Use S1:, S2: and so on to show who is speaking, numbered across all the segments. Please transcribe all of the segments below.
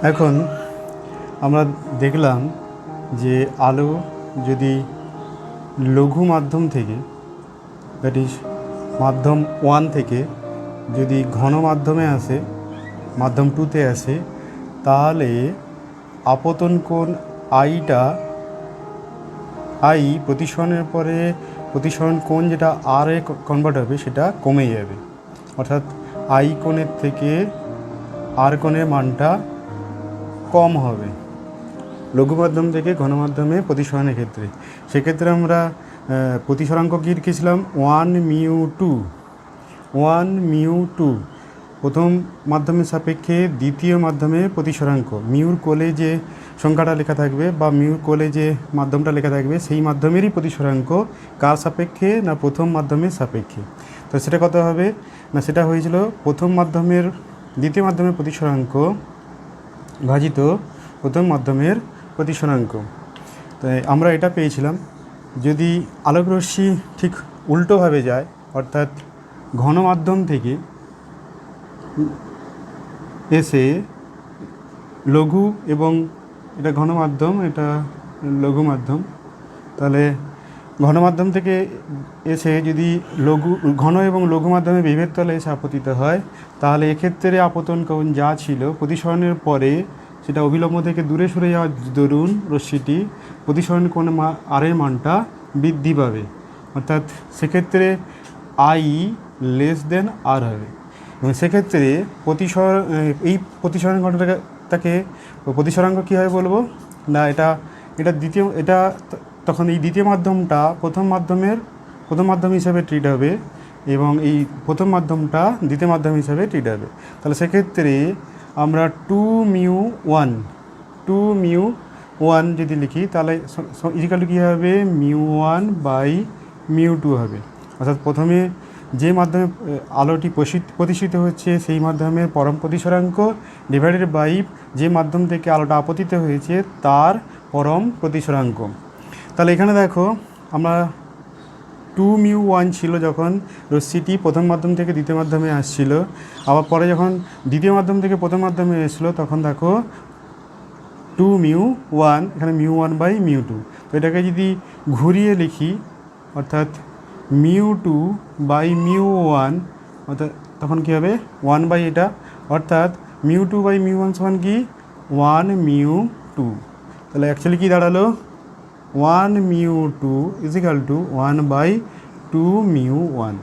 S1: এখন আমরা দেখলাম যে আলো যদি লঘু মাধ্যম থেকে, দ্যাট ইজ মাধ্যম 1 থেকে যদি ঘন মাধ্যমে আসে, মাধ্যম 2তে আসে, তাহলে আপতন কোণ আই প্রতিসরণের পরে প্রতিসরণ কোণ যেটা আর এ কনভার্ট হবে সেটা কমে যাবে, অর্থাৎ আই কোণের থেকে আর কোণের মানটা কম হবে লঘু মাধ্যম থেকে ঘন মাধ্যমে প্রতিসরণের ক্ষেত্রে। সেক্ষেত্রে আমরা প্রতিসরাঙ্ক কী রেখেছিলাম? 1μ2 প্রথম মাধ্যমের সাপেক্ষে দ্বিতীয় মাধ্যমে প্রতিসরাঙ্ক, মিউর কোলে যে সংখ্যাটা লেখা থাকবে বা মিউর কোলে যে মাধ্যমটা লেখা থাকবে সেই মাধ্যমেরই প্রতিসরাঙ্ক কার সাপেক্ষে? না প্রথম মাধ্যমের সাপেক্ষে। তো সেটা কত হবে? না সেটা হয়েছিল প্রথম মাধ্যমের দ্বিতীয় মাধ্যমের প্রতিসরাঙ্ক ভাজিত প্রথম মাধ্যমের প্রতিসরাঙ্ক। তাই আমরা এটা পেয়েছিলাম। যদি আলোকরশ্মি ঠিক উল্টোভাবে যায়, অর্থাৎ ঘন মাধ্যম থেকে এসে লঘু, এবং এটা ঘন মাধ্যম, এটা লঘু মাধ্যম, তাহলে ঘন মাধ্যম থেকে এসে যদি ঘন এবং লঘু মাধ্যমে বিভেদ তলে এসে আপতিত হয়, তাহলে এক্ষেত্রে আপতন কোণ যা ছিল প্রতিসরণের পরে সেটা অভিলম্ব থেকে দূরে সরে যাওয়ার দরুন রশ্মিটি প্রতিসরণ কোণ আরের মানটা বৃদ্ধি পাবে, অর্থাৎ সেক্ষেত্রে আই লেস দেন আর হবে। এবং সেক্ষেত্রে এই প্রতিসরণ ঘটনাটাকে প্রতিসরাঙ্ক কী হয় বলবো? না এটা তখন এই দ্বিতীয় মাধ্যমটা প্রথম মাধ্যম হিসাবে ট্রিট হবে, এবং এই প্রথম মাধ্যমটা দ্বিতীয় মাধ্যম হিসাবে ট্রিট হবে। তাহলে সেক্ষেত্রে আমরা 2μ1 যদি লিখি, তাহলে ইজিক্যাল টু কী হবে? μ1/μ2 হবে। অর্থাৎ প্রথমে যে মাধ্যমে আলোটি প্রতিসরিত হচ্ছে সেই মাধ্যমের পরম প্রতিসরাঙ্ক ডিভাইডেড বাই যে মাধ্যম থেকে আলোটা আপতিত হয়েছে তার পরম প্রতিসরাঙ্ক। তাহলে এখানে দেখো, আমরা 2μ1 ছিল যখন রশ্মিটি প্রথম মাধ্যম থেকে দ্বিতীয় মাধ্যমে আসছিল, আবার পরে যখন দ্বিতীয় মাধ্যম থেকে প্রথম মাধ্যমে এসেছিলো তখন দেখো 2μ1, এখানে μ1/μ2। তো এটাকে যদি ঘুরিয়ে লিখি, অর্থাৎ μ2/μ1, অর্থাৎ তখন কী হবে? 1 এটা, অর্থাৎ μ2/μ1 সমান কি? 1μ2। তাহলে অ্যাকচুয়ালি কী দাঁড়ালো? 1μ2 ইজিক্যাল টু 1/2μ1।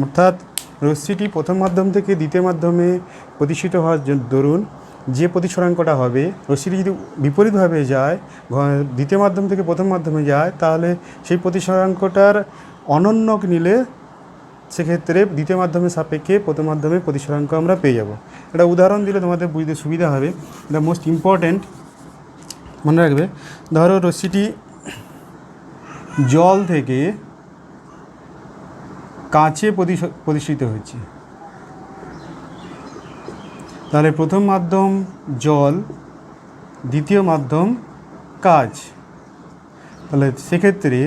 S1: অর্থাৎ রশ্মিটি প্রথম মাধ্যম থেকে দ্বিতীয় মাধ্যমে প্রতিষ্ঠিত হওয়ার দরুন যে প্রতিসরাঙ্কটা হবে, রশ্মিটি যদি বিপরীতভাবে যায়, দ্বিতীয় মাধ্যম থেকে প্রথম মাধ্যমে যায়, তাহলে সেই প্রতিসরাঙ্কটার অনন্যক নিলে সেক্ষেত্রে দ্বিতীয় মাধ্যমের সাপেক্ষে প্রথম মাধ্যমে প্রতিসরাঙ্ক আমরা পেয়ে যাব। এটা উদাহরণ দিলে তোমাদের বুঝতে সুবিধা হবে। এটা মোস্ট ইম্পর্ট্যান্ট, মনে রাখবে। ধরো রশ্মিটি জল থেকে কাঁচে প্রতিষ্ঠিত হচ্ছে, তাহলে প্রথম মাধ্যম জল, দ্বিতীয় মাধ্যম কাঁচ। তাহলে সেক্ষেত্রে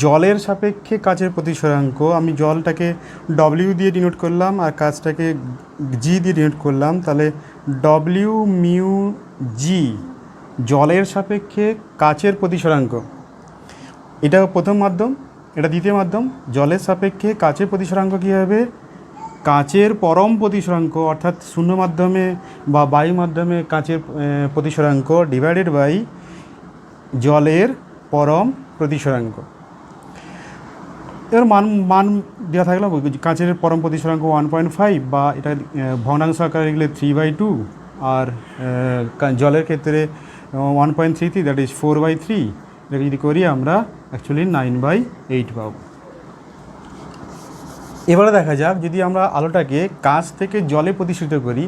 S1: জলের সাপেক্ষে কাচের প্রতিসরাঙ্ক, আমি জলটাকে ডব্লিউ দিয়ে ডিনোট করলাম আর কাচটাকে জি দিয়ে ডিনোট করলাম। তাহলে WμG জলের সাপেক্ষে কাচের প্রতিসরাঙ্ক, এটা প্রথম মাধ্যম, এটা দ্বিতীয় মাধ্যম। জলের সাপেক্ষে কাচের প্রতিসরাঙ্ক কী হবে? কাচের পরম প্রতিসরাঙ্ক, অর্থাৎ শূন্য মাধ্যমে বা বায়ু মাধ্যমে কাচের প্রতিসরাঙ্ক ডিভাইডেড বাই জলের পরম প্রতিসরাঙ্ক। এর মান দেওয়া থাকলো, কাঁচের পরম প্রতিসরাঙ্ক 1.5, বা এটা ভগ্নাংশ আকারে লিখলে 3/2, আর জলের ক্ষেত্রে 1.33, দ্যাট ইজ 4/3। এটা যদি করি আমরা অ্যাকচুয়ালি 9/8 পাবো। এবারে দেখা যাক, যদি আমরা আলোটাকে কাঁচ থেকে জলে প্রতিষ্ঠিত করি,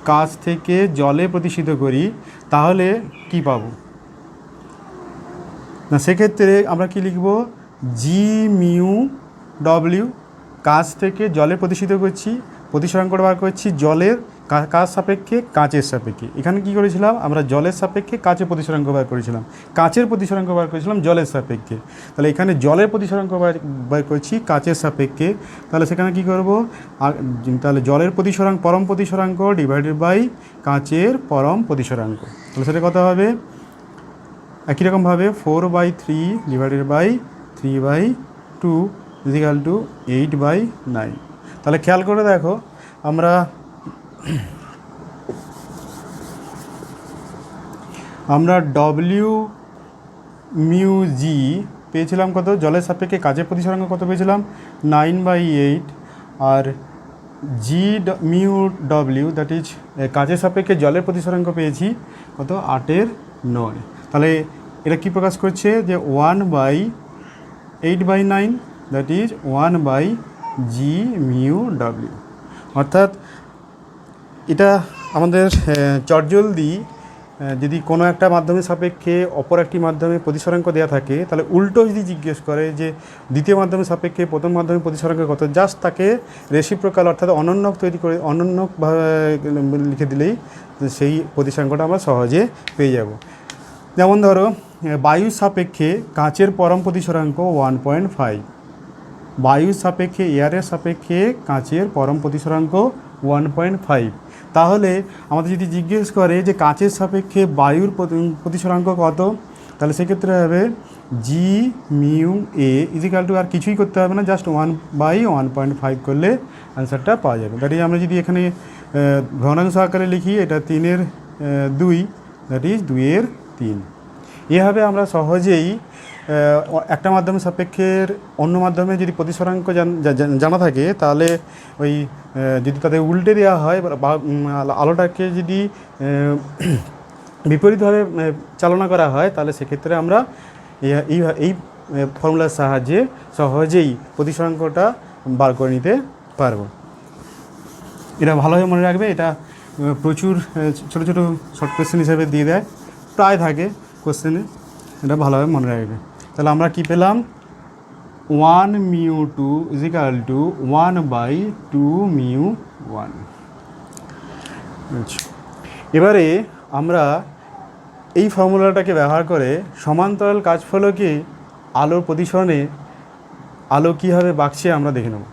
S1: কাঁচ থেকে জলে প্রতিষ্ঠিত করি, তাহলে কি পাবো? না সেক্ষেত্রে আমরা কি লিখব? GμW, কাঁচ থেকে জলে প্রতিষ্ঠিত করছি, প্রতিসরাঙ্কটা বার করছি জলের, কার সাপেক্ষে? কাচের সাপেক্ষে। এখানে কি করেছিলাম আমরা? জলের সাপেক্ষে কাচের প্রতিসরাঙ্ক বার করেছিলাম, কাচের প্রতিসরাঙ্ক বার করেছিলাম জলের সাপেক্ষে। তাহলে এখানে জলের প্রতিসরাঙ্ক বার করছি কাচের সাপেক্ষে। তাহলে সেখানে কি করব? তাহলে জলের পরম প্রতিসরাঙ্ক ডিভাইডেড বাই কাচের পরম প্রতিসরাঙ্ক। তাহলে সেটা কত হবে? একই রকমভাবে 4/3 ডিভাইডেড বাই 3/2 ইজিক্যাল টু 8/9। তাহলে খেয়াল করে দেখো, আমরা ডব্লিউ মিউ জি পেয়েছিলাম কত? জলের সাপেক্ষে কাচের প্রতিসরাঙ্ক কত পেয়েছিলাম? 9/8। আর G mu W that is কাচের সাপেক্ষে জলের প্রতিসরাঙ্ক পেয়েছি কত? 8/9। তাহলে এটা কি প্রকাশ করছে? যে 1/8/9 দ্যাট ইজ 1/জি মিউ ডব্লিউ। অর্থাৎ এটা আমাদের চটজলদি যদি কোনো একটা মাধ্যমের সাপেক্ষে অপর একটি মাধ্যমে প্রতিসরাঙ্ক দেওয়া থাকে, তাহলে উল্টো যদি জিজ্ঞেস করে যে দ্বিতীয় মাধ্যমের সাপেক্ষে প্রথম মাধ্যমের প্রতিসরাঙ্ক কত, জাস্ট তাকে রেসিপ্রোকাল অর্থাৎ অনন্যক তৈরি করে অনন্যকভাবে লিখে দিলেই সেই প্রতিসরাঙ্কটা আমরা সহজে পেয়ে যাব। যেমন ধরো বায়ুর সাপেক্ষে কাচের পরম প্রতিসরাঙ্ক 1.5, বায়ুর সাপেক্ষে এয়ারের সাপেক্ষে কাচের পরম প্রতিসরাঙ্ক 1.5। তাহলে আমাদের যদি জিজ্ঞেস করে যে কাচের সাপেক্ষে বায়ুর প্রতিসরাঙ্ক কত, তাহলে সেক্ষেত্রে হবে জি মিউ এ ইজিক্যাল টু, আর কিছুই করতে হবে না, জাস্ট 1/1.5 করলে অ্যান্সারটা পাওয়া যাবে। দ্যাট ইজ আমরা যদি এখানে ভগ্নাংশ আকারে লিখি, এটা 3/2 দ্যাট ইজ 2/3। এভাবে আমরা সহজেই একটা মাধ্যমের সাপেক্ষের অন্য মাধ্যমে যদি প্রতিসরাঙ্ক জানা থাকে, তাহলে ওই যদি তাদের উল্টে দেওয়া হয় বা আলোটাকে যদি বিপরীতভাবে চালনা করা হয়, তাহলে সেক্ষেত্রে আমরা এই ফর্মুলার সাহায্যে সহজেই প্রতিসরাঙ্কটা বার করে নিতে পারবো। এটা ভালোভাবে মনে রাখবে। এটা প্রচুর ছোটো ছোটো শর্ট কোয়েশ্চেন হিসেবে দিয়ে দেয়, প্রায় থাকে কোশ্চেনে, এটা ভালোভাবে মনে রাখবে। তাহলে আমরা কি পেলাম? 1μ2 ইজিক্যাল টু 1/2μ1। আচ্ছা, এবারে আমরা এই ফর্মুলাটাকে ব্যবহার করে সমান্তরাল কাজফলকে আলোর প্রতিসরণে আলো কীভাবে বাঁকছে আমরা দেখে নেব।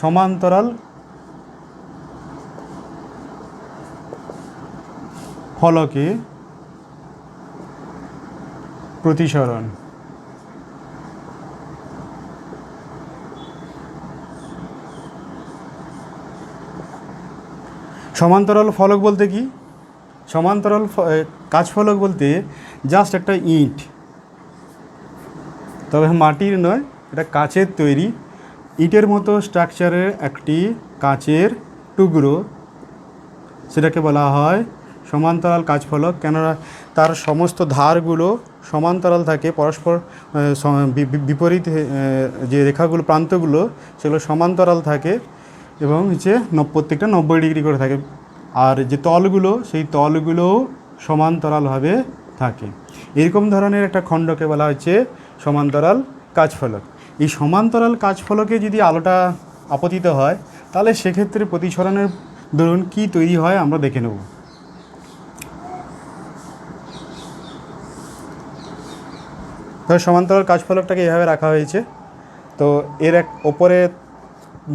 S1: সমান্তরাল ফলকে প্রতিসরণ। সমান্তরাল ফলক বলতে কি? সমান্তরাল কাজফলক বলতে জাস্ট একটা ইট, তবে মাটির নয়, এটা কাচের তৈরি, ইটের মতো স্ট্রাকচারের একটি কাচের টুকরো, সেটাকে বলা হয় সমান্তরাল কাজফলক। কেননা তার সমস্ত ধারগুলো সমান্তরাল থাকে, পরস্পর বিপরীত যে রেখাগুলো প্রান্তগুলো সেগুলো সমান্তরাল থাকে এবং প্রত্যেকটা 90 ডিগ্রি করে থাকে। আর যে তলগুলো, সেই তলগুলোও সমান্তরালভাবে থাকে। এরকম ধরনের একটা খণ্ডকে বলা হচ্ছে সমান্তরাল কাজফলক। এই সমান্তরাল কাজফলকে যদি আলোটা আপতিত হয়, তাহলে সেক্ষেত্রে প্রতিসরণের দরুন কি তৈরি হয় আমরা দেখে নেব। ধর সমান্তরাল কাজফলকটাকে এভাবে রাখা হয়েছে, তো এর ওপরে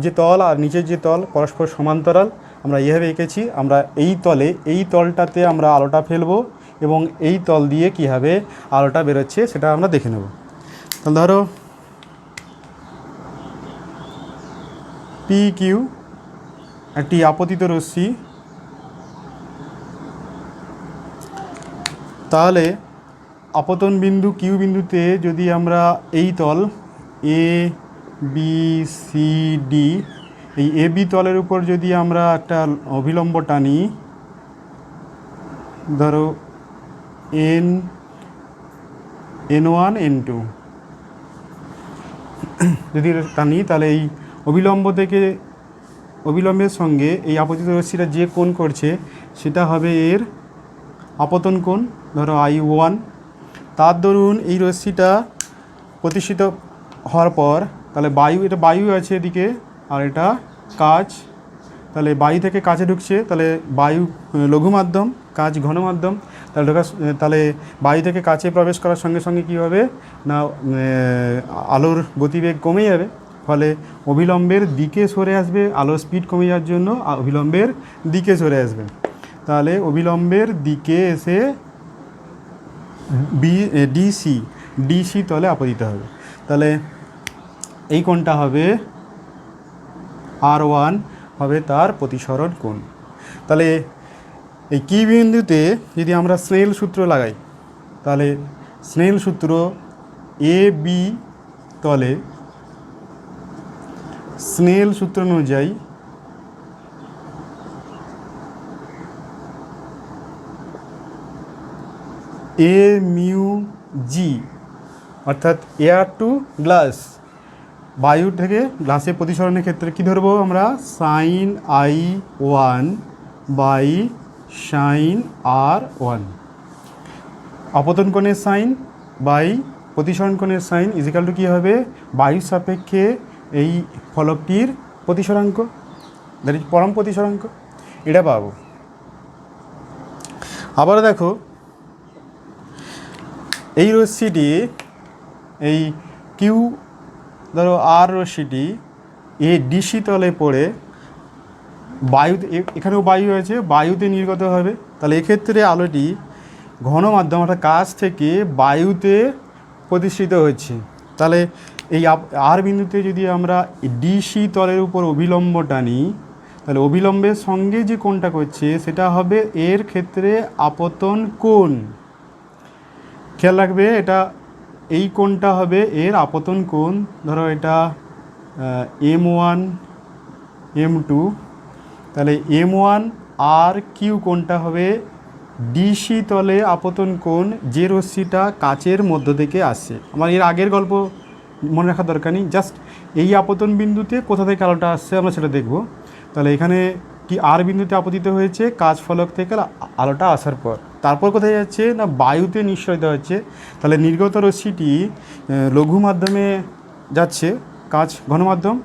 S1: যে তল আর নিচের যে তল পরস্পর সমান্তরাল, আমরা এইভাবে এঁকেছি। আমরা এই তলটাতে আমরা আলোটা ফেলবো এবং এই তল দিয়ে কীভাবে আলোটা বেরোচ্ছে সেটা আমরা দেখে নেব। তাহলে ধরো পি কিউ একটি আপতিত রশ্মি, তাহলে আপতন বিন্দু কিউ বিন্দুতে যদি আমরা এই তল এ বি সি ডি, এই এ বি তলের উপর যদি আমরা একটা অভিলম্ব টানি, ধরো N1 N2 যদি টানি, তাহলে এই অবিলম্বের সঙ্গে এই আপতিত রশ্মিটা যে কোণ করছে সেটা হবে এর আপতন কোণ, ধরো I1। তার দরুন এই রশ্মিটা প্রতিষ্ঠিত হওয়ার পর, তাহলে এটা বায়ু আছে এদিকে, আর এটা কাচ, তাহলে বায়ু থেকে কাছে ঢুকছে, তাহলে বায়ু লঘু মাধ্যম, কাঁচ ঘন মাধ্যম। তাহলে তাহলে বায়ু থেকে কাছে প্রবেশ করার সঙ্গে সঙ্গে কী হবে না, আলোর গতিবেগ কমে যাবে, ফলে অবিলম্বের দিকে সরে আসবে। আলোর স্পিড কমে যাওয়ার জন্য অবিলম্বের দিকে সরে আসবে। তাহলে অবিলম্বের দিকে এসে ডিসি তলে আপতিত হবে। তাহলে এই কোণটা হবে R1 হবে তার প্রতিসরণ কোণ। তাহলে এই কি বিন্দুতে যদি আমরা স্নেল সূত্র লাগাই, তাহলে স্নেল সূত্র এ বি তলে স্নেল সূত্র অনুযায়ী এ মিউ জি, অর্থাৎ এয়ার টু গ্লাস, বায়ু থেকে গ্লাসে প্রতিসরণের ক্ষেত্রে কী ধরবো আমরা, sign I1 by sine R1। আপতন কোণের সাইন বাই প্রতিসরণ কোণের সাইন ইজিক্যাল টু কী হবে, বায়ুর সাপেক্ষে এই ফলকটির প্রতিসরাঙ্ক, দ্যাট ইজ পরম প্রতিসরাঙ্ক, এটা পাবো। আবার দেখো এই রশ্মিটি, এই কিউ ধরো আর রশ্মিটি এ ডিসি তলে পড়ে বায়ুতে, এখানেও বায়ু আছে, বায়ুতে নির্গত হবে। তাহলে এক্ষেত্রে আলোটি ঘন মাধ্যম অর্থাৎ কাছ থেকে বায়ুতে প্রতিষ্ঠিত হচ্ছে। তাহলে এই আর বিন্দুতে যদি আমরা ডিসি তলের উপর অভিলম্ব টানি, তাহলে অবিলম্বের সঙ্গে যে কোণটা করছে সেটা হবে এর ক্ষেত্রে আপতন কোণ। খেয়াল রাখবে, এটা এই কোণটা হবে এর আপতন কোণ। ধরো এটা M1 M2, তাহলে M1 আর কিউ কোণটা হবে ডিসি তলে আপতন কোণ, যে রশ্মিটা কাচের মধ্য থেকে আসছে। আমার এর আগের গল্প মনে রাখার দরকার নেই, জাস্ট এই আপতন বিন্দুতে কোথা থেকে আলোটা আসছে আমরা সেটা দেখব। তাহলে এখানে কি আর বিন্দুতে আপতিত হয়েছে কাচ ফলক থেকে আলোটা আসার পর, তারপর কোথায় যাচ্ছে না বায়ুতে নিঃসরিত হচ্ছে। তাহলে নির্গত রশ্মিটি লঘু মাধ্যমে যাচ্ছে, কাচ ঘন মাধ্যম,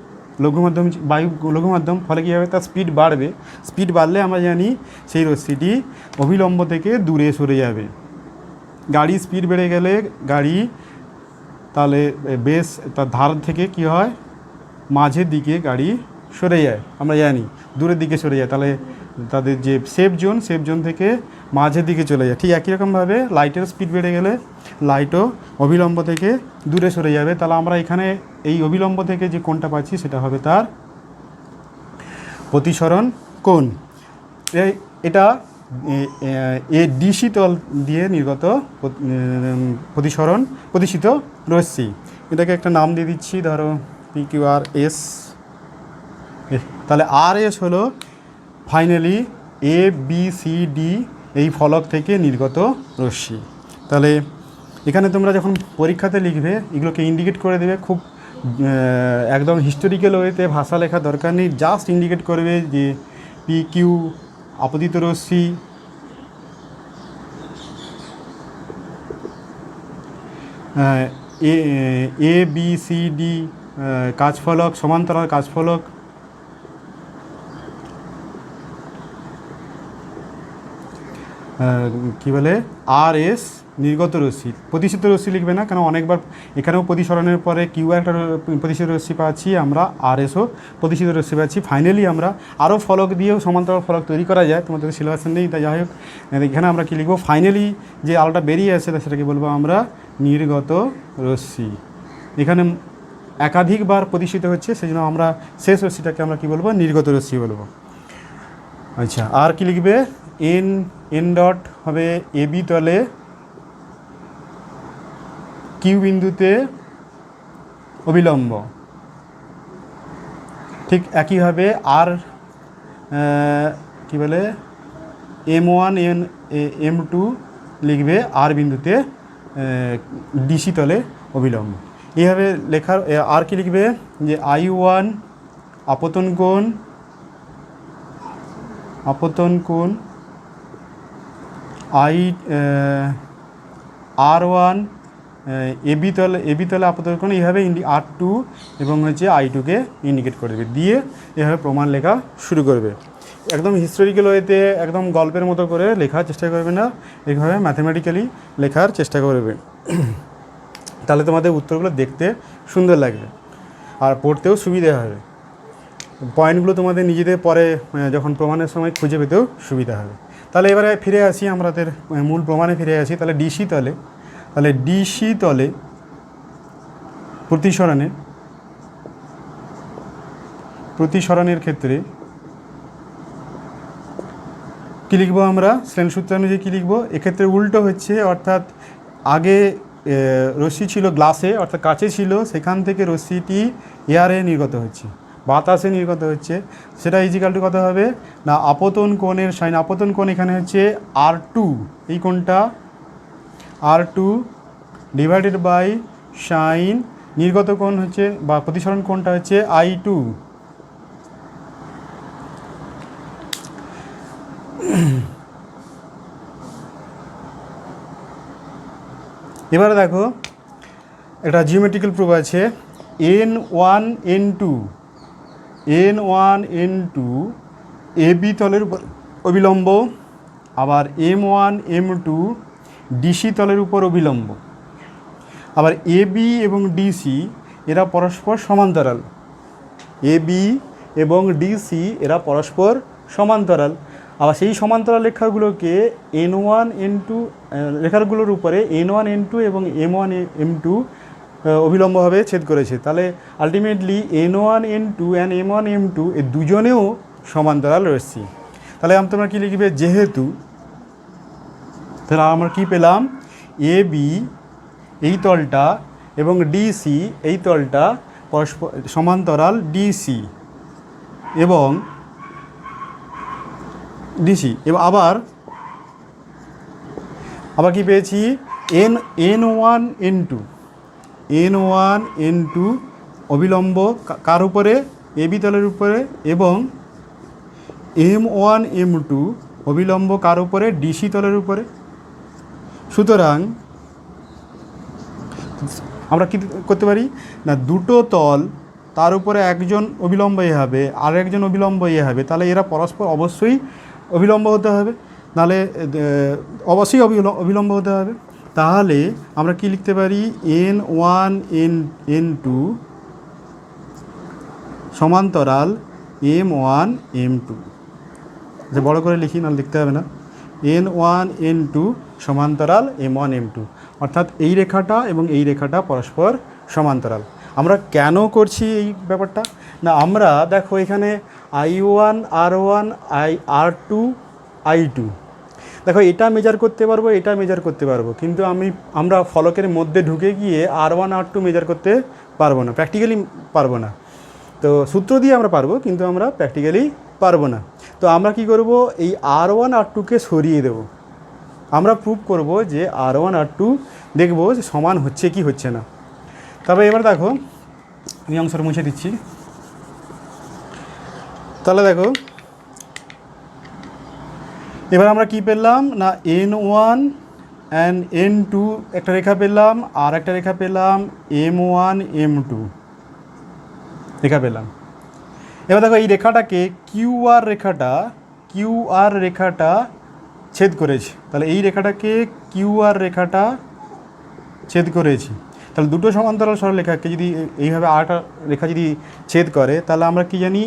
S1: লঘু মাধ্যম বায়ু লঘু মাধ্যম, ফলে কী হবে তার স্পিড বাড়বে। স্পিড বাড়লে আমরা জানি সেই রশ্মিটি অবিলম্ব থেকে দূরে সরে যাবে। গাড়ি স্পিড বেড়ে গেলে গাড়ি তাহলে বেশ তার ধার থেকে কি হয়, মাঝের দিকে গাড়ি সরে যায়, আমরা জানি দূরের দিকে সরে যায়। তাহলে তাদের যে সেফ জোন থেকে মাঝের দিকে চলে যায়। ঠিক একই রকমভাবে লাইটের স্পিড বেড়ে গেলে লাইটও অবিলম্ব থেকে দূরে সরে যাবে। তাহলে আমরা এখানে এই অবিলম্ব থেকে যে কোণটা পাচ্ছি সেটা হবে তার প্রতিসরণ কোণ। এটা এ ডিসি তল দিয়ে নির্গত প্রতিষ্ঠিত রশ্মি। এটাকে একটা নাম দিয়ে দিচ্ছি, ধরো PQRS। তাহলে RS হলো ফাইনালি ABCD এই ফলক থেকে নির্গত রশ্মি। তাহলে এখানে তোমরা যখন পরীক্ষাতে লিখবে এগুলোকে ইন্ডিকেট করে দেবে, খুব একদম হিস্টোরিক্যাল ওয়েতে ভাষা লেখার দরকার নেই, জাস্ট ইন্ডিকেট করবে যে PQ আপতিত রশ্মি, ABCD কাচফলক, সমান্তরাল কাচফলক, কী বলে RS নির্গত রশ্মি। প্রতিষ্ঠিত রশ্মি লিখবে না, কেন অনেকবার এখানেও প্রতিসরণের পরে কিউ একটা প্রতিষ্ঠিত রশ্মি পাচ্ছি আমরা, RSও প্রতিষ্ঠিত রশ্মি পাচ্ছি। ফাইনালি আমরা আরও ফলক দিয়েও সমান্তরাল ফলক তৈরি করা যায়, তোমাদের সিলেবাসে নেই, তাই যাই হোক এখানে আমরা কী লিখবো, ফাইনালি যে আলোটা বেরিয়ে আসে সেটাকে বলবো আমরা নির্গত রশ্মি। এখানে একাধিকবার প্রতিষ্ঠিত হচ্ছে, সেই জন্য আমরা শেষ রশ্মিটাকে আমরা কী বলবো, নির্গত রশ্মি বলবো। আচ্ছা, আর কি লিখবে, এন ডট হবে AB তলে কিউ বিন্দুতে অবিলম্ব। ঠিক একইভাবে আর কি বলে M1 M2 লিখবে আর বিন্দুতে ডিসি তলে অবিলম্ব। এইভাবে লেখার আর কি লিখবে যে I1 আপতন কোণ R1 এবি তলে আপাতত কোণ এইভাবে R2 এবং হচ্ছে I2কে ইন্ডিকেট করে দেবে, দিয়ে এভাবে প্রমাণ লেখা শুরু করবে। একদম হিস্টোরিক্যাল ওয়েতে একদম গল্পের মতো করে লেখার চেষ্টা করবে না, এইভাবে ম্যাথামেটিক্যালি লেখার চেষ্টা করবে। তাহলে তোমাদের উত্তরগুলো দেখতে সুন্দর লাগবে আর পড়তেও সুবিধা হবে, পয়েন্টগুলো তোমাদের নিজেদের পরে যখন প্রমাণের সময় খুঁজে পেতেও সুবিধা হবে। তাহলে এবারে ফিরে আসি, আমাদের মূল প্রমাণে ফিরে আসি। তাহলে ডিসি তলে প্রতিসরণের ক্ষেত্রে কী লিখবো আমরা, শ্রেণী সূত্র অনুযায়ী কী লিখবো? এক্ষেত্রে উল্টো হচ্ছে, অর্থাৎ আগে রশ্মি ছিল গ্লাসে অর্থাৎ কাচে ছিল, সেখান থেকে রশ্মিটি এয়ারে নির্গত হচ্ছে, বাতাসে নির্গত হচ্ছে। সেটা ইজিক্যাল টু কত হবে না, আপতন কোণের সাইন, আপতন কোণ এখানে হচ্ছে R2, এই কোণটা R2 ডিভাইডেড বাই সাইন, নির্গত কোণ হচ্ছে বা প্রতিসরণ কোণটা হচ্ছে I2। এবারে দেখো একটা জিওমেট্রিক্যাল প্রুফ আছে, N1 N2 এবি তলের উপর অবিলম্ব, আবার M1 M2 ডিসি তলের উপর অবিলম্ব, আবার এবি এবং ডিসি এরা পরস্পর সমান্তরাল, এবি এবং ডিসি এরা পরস্পর সমান্তরাল। আবার সেই সমান্তরাল রেখাগুলোকে N1 N2 রেখাগুলোর উপরে N1 N2 এবং M1 M2 অবিলম্বভাবে ছেদ করেছে। তাহলে ultimately N1 N2 and M1 M2 এ দুজনেও সমান্তরাল রয়েছে। তাহলে তোমরা কী লিখবে, যেহেতু, তাহলে আমরা কী পেলাম, এবি এই তলটা এবং ডিসি এই তলটা পরস্পর সমান্তরাল, ডিসি এবং আবার কি পেয়েছি, N1 N2 অবিলম্ব কার উপরে, এবি তলের উপরে, এবং M1 M2 অবিলম্ব কার উপরে, ডিসি তলের উপরে। সুতরাং আমরা কী করতে পারি না, দুটো তল তার উপরে একজন অবিলম্ব হবে আর একজন অবিলম্ব হবে, তাহলে এরা পরস্পর অবশ্যই অবিলম্ব হতে হবে, নাহলে অবশ্যই অবিলম্ব হতে হবে। তাহলে আমরা কি লিখতে পারি, N1 N2 সমান্তরাল M1 M2, যে বড় করে লিখি, নাহলে লিখতে হবে না, N1 N2 সমান্তরাল M1 M2, অর্থাৎ এই রেখাটা এবং এই রেখাটা পরস্পর সমান্তরাল। আমরা কেন করছি এই ব্যাপারটা না, আমরা দেখো এখানে I1 R1 R2 I2, দেখো এটা মেজার করতে পারবো, এটা মেজার করতে পারবো, কিন্তু আমরা ফলকের মধ্যে ঢুকে গিয়ে R1 R2 মেজার করতে পারবো না, প্র্যাকটিক্যালি পারবো না। তো সূত্র দিয়ে আমরা পারবো, কিন্তু আমরা প্র্যাকটিক্যালি পারবো না। তো আমরা কি করব, এই R1 R2কে সরিয়ে দেব, আমরা প্রুভ করব যে R1 R2 দেখব যে সমান হচ্ছে কি হচ্ছে না। তবে এবার দেখো আমি অংশটা মুছে দিচ্ছি। তাহলে দেখো এবার আমরা কি পেলাম না, N1 অ্যান্ড N2 একটা রেখা পেলাম, আর একটা রেখা পেলাম M1 M2 রেখা পেলাম। এবার দেখো এই রেখাটাকে QR রেখাটা ছেদ করেছে, তাহলে এই রেখাটাকে QR রেখাটা ছেদ করেছি। তাহলে দুটো সমান্তরাল সরলরেখাকে যদি এইভাবে আরেকটা রেখা যদি ছেদ করে, তাহলে আমরা কি জানি,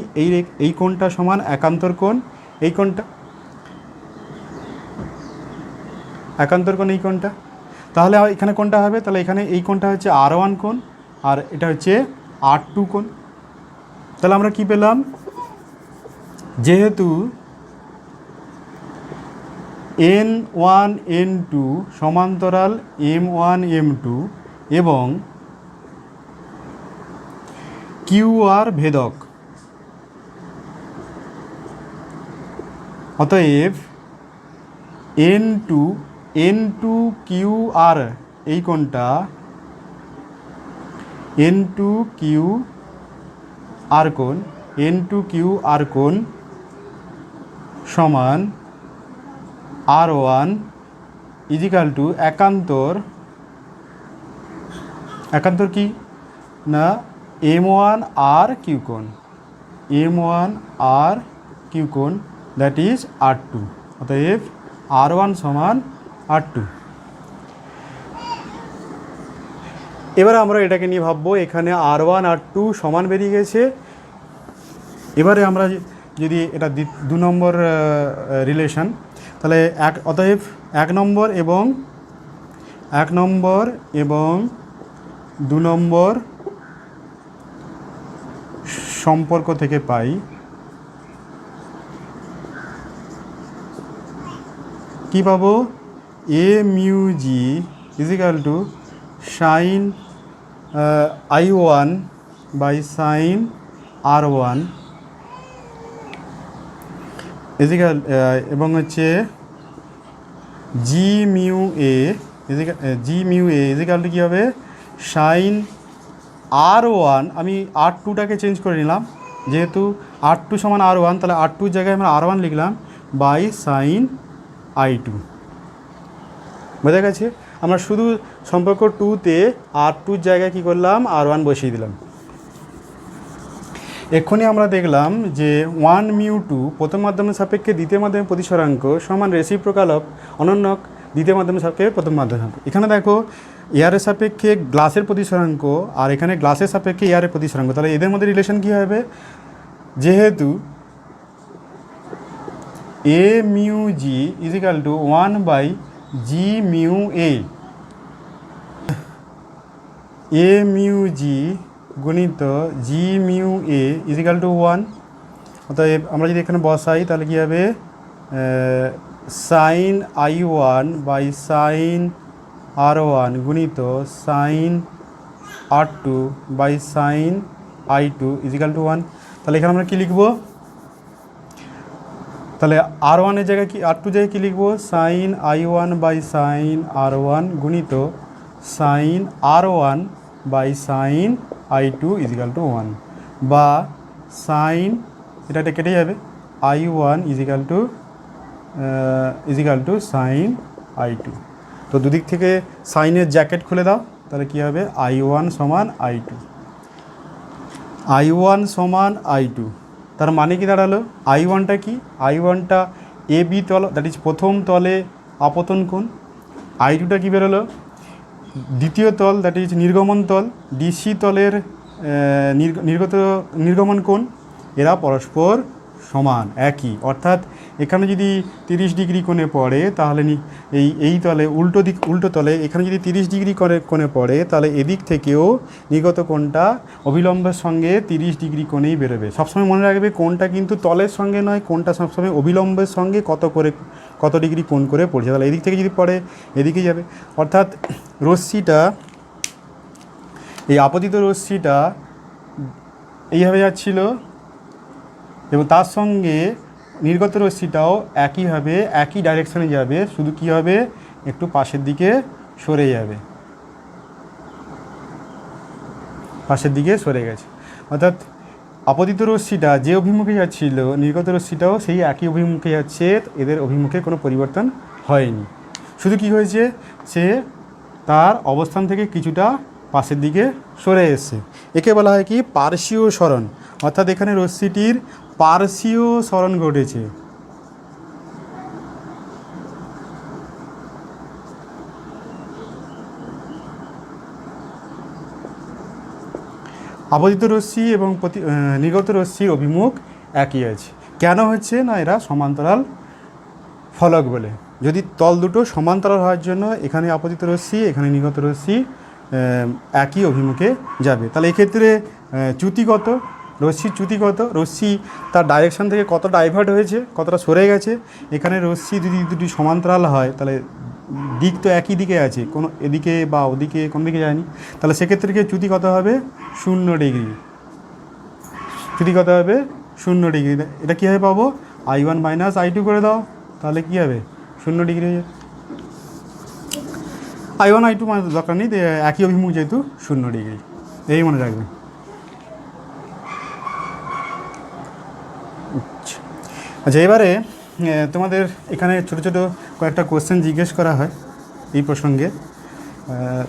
S1: এই কোণটা সমান একান্তর কোণ, এই কোণটা একান্তর কোণ, এই কোণটা। তাহলে এখানে কোণটা হবে, তাহলে এখানে এই কোণটা হচ্ছে R1 কোণ আর এটা হচ্ছে R2 কোণ। তাহলে আমরা কি পেলাম, যেহেতু N1 N2 সমান্তরাল M1 M2 এবং QR ভেদক, অতএব N2 QR এই কোণটা N2 QR কোণ সমান R1 ইজিক্যাল টু একান্তর একান্তর কি না M1R কিউ কোণ, M1R কিউ কোণ দ্যাট ইজ R2, অতএব R1 সমান R2। এবারে আমরা এটাকে নিয়ে ভাববো, এখানে R1 R2 সমান বেরিয়ে গেছে। এবারে আমরা যদি এটা 2 নম্বর রিলেশন, তাহলে অতএব 1 নম্বর এবং 2 নম্বর সম্পর্ক থেকে পাই কি পাবো, A mu G equal to sine I1 by sine R1 equal এবং হচ্ছে G mu A equal to কী হবে, সাইন R1, আমি R2টাকে চেঞ্জ করে নিলাম, যেহেতু R2 সমান R1, তাহলে R2 র জায়গায় আমরা R1 লিখলাম বাই সাইন I2। বোঝা গেছে? আমরা শুধু সম্পর্ক 2তে R2 র জায়গায় কী করলাম, R1 বসিয়ে দিলাম। এক্ষুনি আমরা দেখলাম যে 1 মিউ 2 প্রথম মাধ্যমের সাপেক্ষে দ্বিতীয় মাধ্যমের প্রতিসরাঙ্ক সমান রেসিপ্রোকাল অফ অনন্যক দ্বিতীয় মাধ্যমের সাপেক্ষে প্রথম মাধ্যমের সাপেক্ষে। এখানে দেখো এয়ারের সাপেক্ষে গ্লাসের প্রতিসরাঙ্ক আর এখানে গ্লাসের সাপেক্ষে এয়ারের প্রতিসরাঙ্ক, তাহলে এদের মধ্যে রিলেশন কী হবে, যেহেতু A mu G equal to 1 by G mu A mu G গুণিত G mu A equal to 1। অতএব আমরা যদি এখানে বসাই তাহলে কী হবে, sign I1 by sine R1 গুণিত sine R2 by sine I2 equal to 1। তাহলে এখানে আমরা কী লিখব, তাহলে R1 এর জায়গায় কি, R2 জায়গায় কী লিখব, sign I1 by sine R1 গুণিত sine R1 by sine I2 equal to 1, বা সাইন এটা কেটে যাবে, I1 is equal to sign I2। তো দুদিক থেকে সাইনের জ্যাকেট খুলে দাও, তাহলে কী হবে, I1 সমান I2। তার মানে কি দাঁড়ালো, I1টা কি, I1টা AB তল দ্যাট ইজ প্রথম তলে আপতন কোণ, I2টা কী বেরোলো, দ্বিতীয় তল দ্যাট ইজ নির্গমন তল, DC তলের নির্গমন কোণ, এরা পরস্পর সমান একই। অর্থাৎ এখানে যদি 30 ডিগ্রি কোণে পড়ে তাহলে এই তলে উল্টো তলে এখানে যদি 30 ডিগ্রি কোণে পড়ে তাহলে এদিক থেকেও নির্গত কোণটা অবিলম্বের সঙ্গে 30 ডিগ্রি কোণেই বেরোবে। সবসময় মনে রাখবে কোণটা কিন্তু তলের সঙ্গে নয়, কোণটা সবসময় অবিলম্বের সঙ্গে কত ডিগ্রি কোণ করে পড়ছে, তাহলে এদিক থেকে যদি পড়ে এদিকেই যাবে। অর্থাৎ রশ্মিটা, এই আপতিত রশ্মিটা এইভাবে যাচ্ছিল এবং তার সঙ্গে নির্গত রশ্মিটাও একইভাবে একই ডাইরেকশানে যাবে, শুধু কী হবে, একটু পাশের দিকে সরে যাবে, পাশের দিকে সরে গেছে। অর্থাৎ আপতিত রশ্মিটা যে অভিমুখে যাচ্ছিল, নির্গত রশ্মিটাও সেই একই অভিমুখে যাচ্ছে, এদের অভিমুখে কোনো পরিবর্তন হয়নি, শুধু কি হয়েছে, সে তার অবস্থান থেকে কিছুটা পাশের দিকে সরে এসছে। একে বলা হয় কি, পার্শ্বীয় সরণ। অর্থাৎ এখানে রশ্মিটির পার্শ্বীয় সরণ ঘটেছে। আপতিত রশ্মি এবং নির্গত রশ্মির অভিমুখ একই আছে। কেন হচ্ছে না, এরা সমান্তরাল ফলক বলে। যদি তল দুটো সমান্তরাল হওয়ার জন্য এখানে আপতিত রশ্মি এখানে নির্গত রশ্মি একই অভিমুখে যাবে। তাহলে এক্ষেত্রে চ্যুতিগত রশ্মির চ্যুতিগত রশ্মি তার ডাইরেকশান থেকে কত ডাইভার্ট হয়েছে, কতটা সরে গেছে। এখানে রশ্মি যদি দুটি সমান্তরাল হয় তাহলে দিক তো একই দিকে আছে, কোনো এদিকে বা ওদিকে কোনো দিকে যায়নি, তাহলে সেক্ষেত্রে কি চ্যুতি কত হবে, 0 ডিগ্রি। চ্যুতি কত হবে, 0 ডিগ্রি। এটা কীভাবে পাবো, I1 মাইনাস I2 করে দাও, তাহলে কী হবে, 0 ডিগ্রি হয়ে যাবে। I1 I2 মানে দরকার নেই, একই অভিমুখ যেহেতু 0 ডিগ্রি, এই মনে রাখবে। আচ্ছা, এবারে তোমাদের এখানে ছোটো ছোটো কয়েকটা কোশ্চেন জিজ্ঞেস করা হয় এই প্রসঙ্গে।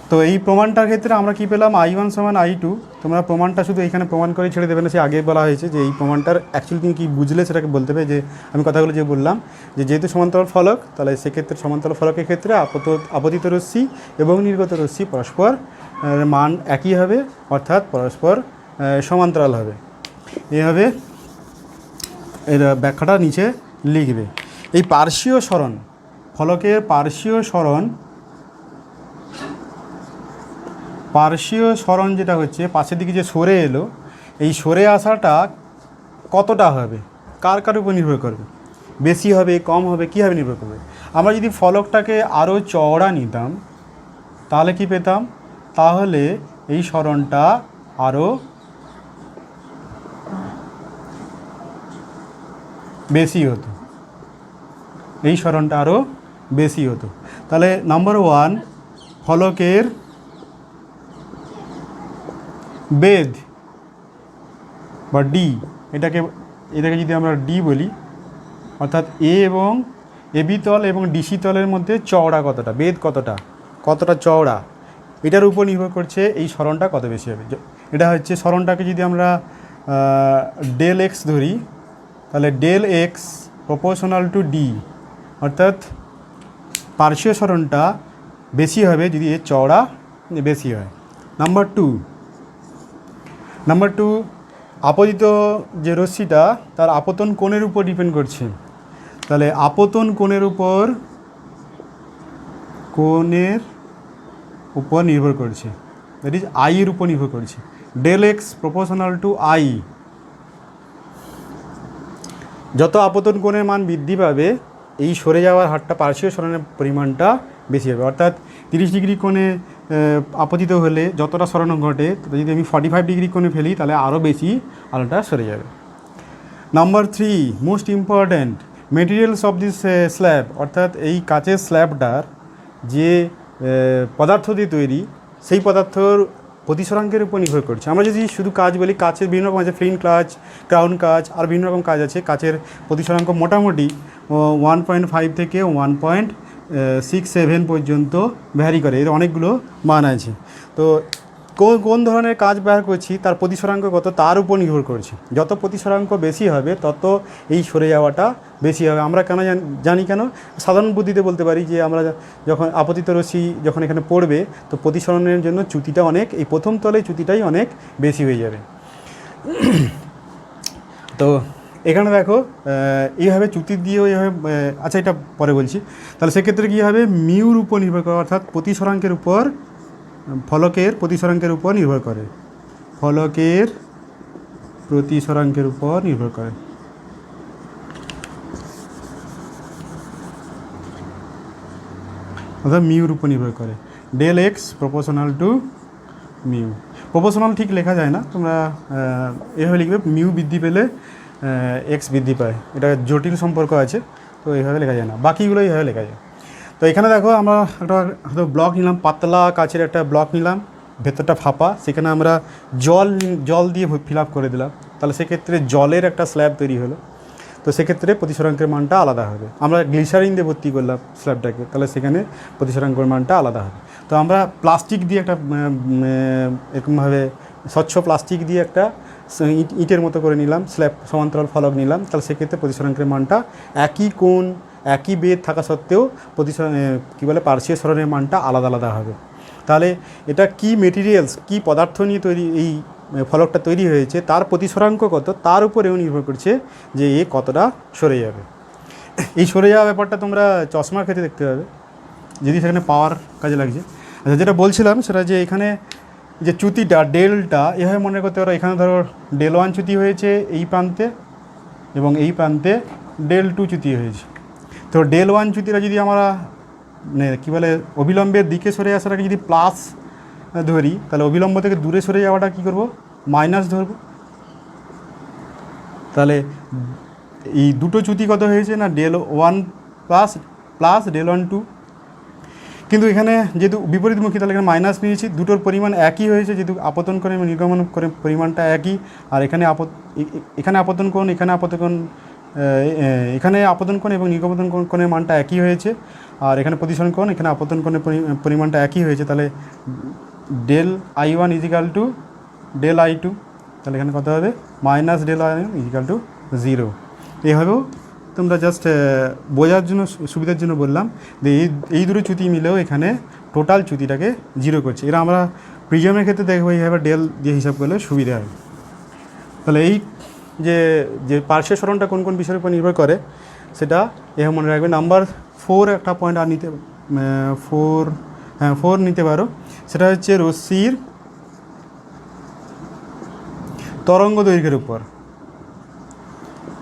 S1: তো এই প্রমাণটার ক্ষেত্রে আমরা কি পেলাম, I1 সমান I2। তোমরা প্রমাণটা শুধু এখানে প্রমাণ করে ছেড়ে দেবে না, সে আগে বলা হয়েছে যে এই প্রমাণটার অ্যাকচুয়ালি তুমি কী বুঝলে সেটাকে বলতে হবে। যে আমি কথাগুলো যে বললাম যে যেহেতু সমান্তরাল ফলক, তাহলে সেক্ষেত্রে সমান্তরাল ফলকের ক্ষেত্রে আপতিত রশ্মি এবং নির্গত রশ্মি পরস্পর মান একই হবে, অর্থাৎ পরস্পর সমান্তরাল হবে। এইভাবে এর ব্যাখ্যাটা নিচে লিখবে। এই পার্শ্বীয় সরণ, ফলকের পার্শ্বীয় সরণ যেটা হচ্ছে পাশের দিকে যে সরে এলো, এই সরে আসাটা কতটা হবে, কার উপর নির্ভর করবে, বেশি হবে কম হবে, কীভাবে নির্ভর করবে। আমরা যদি ফলকটাকে আরও চওড়া নিতাম তাহলে কি পেতাম, তাহলে এই সরণটা আরও বেশি হতো, এই সরণটা আরও বেশি হতো। তাহলে নাম্বার 1, ফলকের বেধ বা ডি, এটাকে যদি আমরা ডি বলি, অর্থাৎ এ এবং এবি তল এবং ডিসি তলের মধ্যে চওড়া কতটা, বেধ কতটা চওড়া, এটার উপর নির্ভর করছে এই সরণটা কত বেশি হবে। এটা হচ্ছে সরণটাকে যদি আমরা ডেল এক্স ধরি, তাহলে del x proportional to D, অর্থাৎ পার্শ্বীয় সরণটা বেশি হবে যদি এর চওড়া বেশি হয়। নাম্বার টু, আপতিত যে রশ্মিটা তার আপতন কোণের উপর ডিপেন্ড করছে। তাহলে আপতন কোণের উপর নির্ভর করছে, দ্যাট ইজ আই এর উপর নির্ভর করছে। Del x proportional to I, যত আপতন কোণের মান বৃদ্ধি পাবে এই সরে যাওয়ার হারটা, পার্শ্বীয় সরণের পরিমাণটা বেশি হবে। অর্থাৎ 30 ডিগ্রি কোণে আপতিত হলে যতটা সরানো ঘটে, যদি আমি 45 ডিগ্রি কোণে ফেলি তাহলে আরও বেশি আলোটা সরে যাবে। Number 3, most important, materials of this slab, অর্থাৎ এই কাচের স্ল্যাবটার যে পদার্থ দিয়ে তৈরি, সেই পদার্থর প্রতিসরাঙ্কের উপর নির্ভর করছে। আমরা যদি শুধু কাচ বলি, কাচের বিভিন্ন রকম আছে, ফ্লিন কাচ, ক্রাউন কাচ, আর বিভিন্ন রকম কাজ আছে। কাচের প্রতিসরাঙ্ক মোটামুটি 1.5 থেকে 1.67 পর্যন্ত ভ্যারি করে, এর অনেকগুলো মান আছে। তো কোন ধরনের কাজ ব্যবহার করছি তার প্রতিসরাঙ্ক কত তার উপর নির্ভর করছে। যত প্রতিসরাঙ্ক বেশি হবে তত এই সরে যাওয়াটা বেশি হবে। আমরা কেন জানি কেন, সাধারণ বুদ্ধিতে বলতে পারি যে আমরা যখন আপতিত রশ্মি যখন এখানে পড়বে, তো প্রতিসরণের জন্য চ্যুতিটা অনেক, এই প্রথম তলে চ্যুতিটাই অনেক বেশি হয়ে যাবে। তো এখানে দেখো এইভাবে চ্যুতি দিয়েও এইভাবে, আচ্ছা এটা পরে বলছি। তাহলে সেক্ষেত্রে কী হবে, মিউর উপর নির্ভর করে, অর্থাৎ প্রতিসরাঙ্কের উপর, ফলকের প্রতিসরাঙ্কের উপর নির্ভর করে, ফলকের প্রতিসরাঙ্কের উপর নির্ভর করে। অর্থাৎ মিউর উপর নির্ভর করে। Del x proportional to mu, proportional ঠিক লেখা যায় না, তোমরা এভাবে লিখবে, মিউ বৃদ্ধি পেলে এক্স বৃদ্ধি পায়, এটা জটিল সম্পর্ক আছে, তো এইভাবে লেখা যায় না, বাকিগুলো এইভাবে লেখা যায়। তো এখানে দেখো আমরা একটা হয়তো ব্লক নিলাম, পাতলা কাচের একটা ব্লক নিলাম, ভেতরটা ফাঁপা, সেখানে আমরা জল দিয়ে ফিল আপ করে দিলাম, তাহলে সেক্ষেত্রে জলের একটা স্ল্যাব তৈরি হলো। তো সেক্ষেত্রে প্রতিসরাঙ্কের মানটা আলাদা হবে। আমরা গ্লিসারিন দিয়ে ভর্তি করলাম স্ল্যাবটাকে, তাহলে সেখানে প্রতিসরাঙ্কের মানটা আলাদা হবে। তো আমরা প্লাস্টিক দিয়ে একটা এরকমভাবে স্বচ্ছ প্লাস্টিক দিয়ে একটা ইটের মতো করে নিলাম, স্ল্যাব সমান্তরাল ফলক নিলাম, তাহলে সেক্ষেত্রে প্রতিসরাঙ্কের মানটা একই কোণ একই বেধ থাকা সত্ত্বেও কী বলে পার্শ্বীয় সরণের মানটা আলাদা আলাদা হবে। তাহলে এটা কি মেটেরিয়ালস, কি পদার্থ নিয়ে তৈরি এই ফলকটা তৈরি হয়েছে, তার প্রতিসরাঙ্ক কত তার উপরেও নির্ভর করছে যে এ কতটা সরে যাবে। এই সরে যাওয়া ব্যাপারটা তোমরা চশমার ক্ষেত্রে দেখতে পাবে, যদি সেখানে পাওয়ার কাজে লাগছে। আচ্ছা, যেটা বলছিলাম সেটা যে এখানে যে চ্যুতিটা ডেলটা এভাবে মনে করতে পারো, এখানে ধরো ডেল 1 চ্যুতি হয়েছে এই প্রান্তে এবং এই প্রান্তে ডেল 2 চ্যুতি হয়েছে। তো ডেল 1 চ্যুতিটা যদি আমরা মানে কী বলে অবিলম্বের দিকে সরে আসাটাকে যদি প্লাস ধরি, তাহলে অবিলম্ব থেকে দূরে সরে যাওয়াটা কী করব, মাইনাস ধরব। তাহলে এই দুটো চ্যুতি কত হয়েছে না, ডেল 1 প্লাস ডেল 1 2, কিন্তু এখানে যেহেতু বিপরীতমুখী তাহলে এখানে মাইনাস নিয়েছি, দুটোর পরিমাণ একই হয়েছে, যেহেতু আপতন করে এবং নির্গমন করে পরিমাণটা একই। আর এখানে আপতন কোণ এখানে আপতন কোণ এখানে আপতন কোণ এবং নির্গমন কোণের মানটা একই হয়েছে, আর এখানে প্রতিসরণ কোণ, এখানে আপতন কোণের পরিমাণটা একই হয়েছে, তাহলে del I1 is equal to del I2, তাহলে এখানে কত হবে minus del I1 is equal two 0। এইভাবেও তোমরা জাস্ট বোঝার জন্য সুবিধার জন্য বললাম যে এই দুটো চ্যুতি মিলেও এখানে টোটাল চ্যুতিটাকে 0 করছে। এরা আমরা প্রিজমের ক্ষেত্রে দেখবো এইভাবে ডেল দিয়ে হিসাব করলে সুবিধা হয়। তাহলে এই যে পার্শ্বীয় সরণটা কোন কোন বিষয়ের উপর নির্ভর করে সেটা এভাবে মনে রাখবে। নাম্বার 4 একটা পয়েন্ট আর নিতে 4 নিতে পারো, সেটা হচ্ছে রশ্মির তরঙ্গ দৈর্ঘ্যের উপর,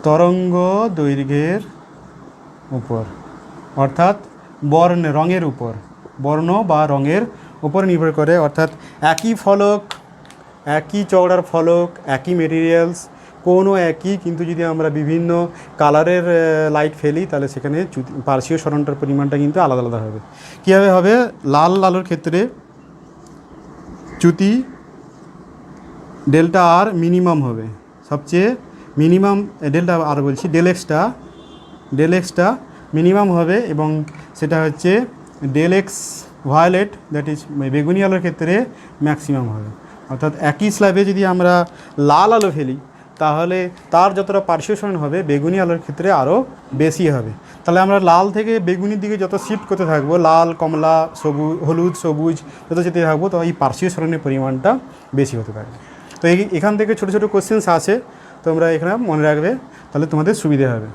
S1: তরঙ্গ দৈর্ঘ্যের উপর অর্থাৎ রঙের উপর, বর্ণ বা রঙের উপর নির্ভর করে। অর্থাৎ একই ফলক, একই চওড়ার ফলক, একই মেটেরিয়ালস, কোনো একই, কিন্তু যদি আমরা বিভিন্ন কালারের লাইট ফেলি তাহলে সেখানে পার্শ্বীয় সরণটার পরিমাণটা কিন্তু আলাদা আলাদা হবে। কীভাবে হবে? লাল আলোর ক্ষেত্রে চ্যুতি ডেল্টা আর মিনিমাম হবে, সবচেয়ে মিনিমাম ডেল্টা আর বলছি ডেল এক্সটা মিনিমাম হবে, এবং সেটা হচ্ছে del x violet, that is বেগুনি আলোর ক্ষেত্রে ম্যাক্সিমাম হবে। অর্থাৎ একই স্ল্যাবে যদি আমরা লাল আলো ফেলি তাহলে তার যতটা পার্শ্বীয় সরণ হবে বেগুনি আলোর ক্ষেত্রে আরও বেশি হবে। তাহলে আমরা লাল থেকে বেগুনির দিকে যত শিফট করতে থাকবো, লাল, কমলা, সবুজ, হলুদ, সবুজ যত যেতে থাকবো, তো এই পার্শ্বীয় সরণের পরিমাণটা বেশি হতে থাকবে। তো এখান থেকে ছোটো ছোটো কোশ্চেন্স আছে, তোমরা এখানে মনে রাখবে, তাহলে তোমাদের সুবিধে হবে।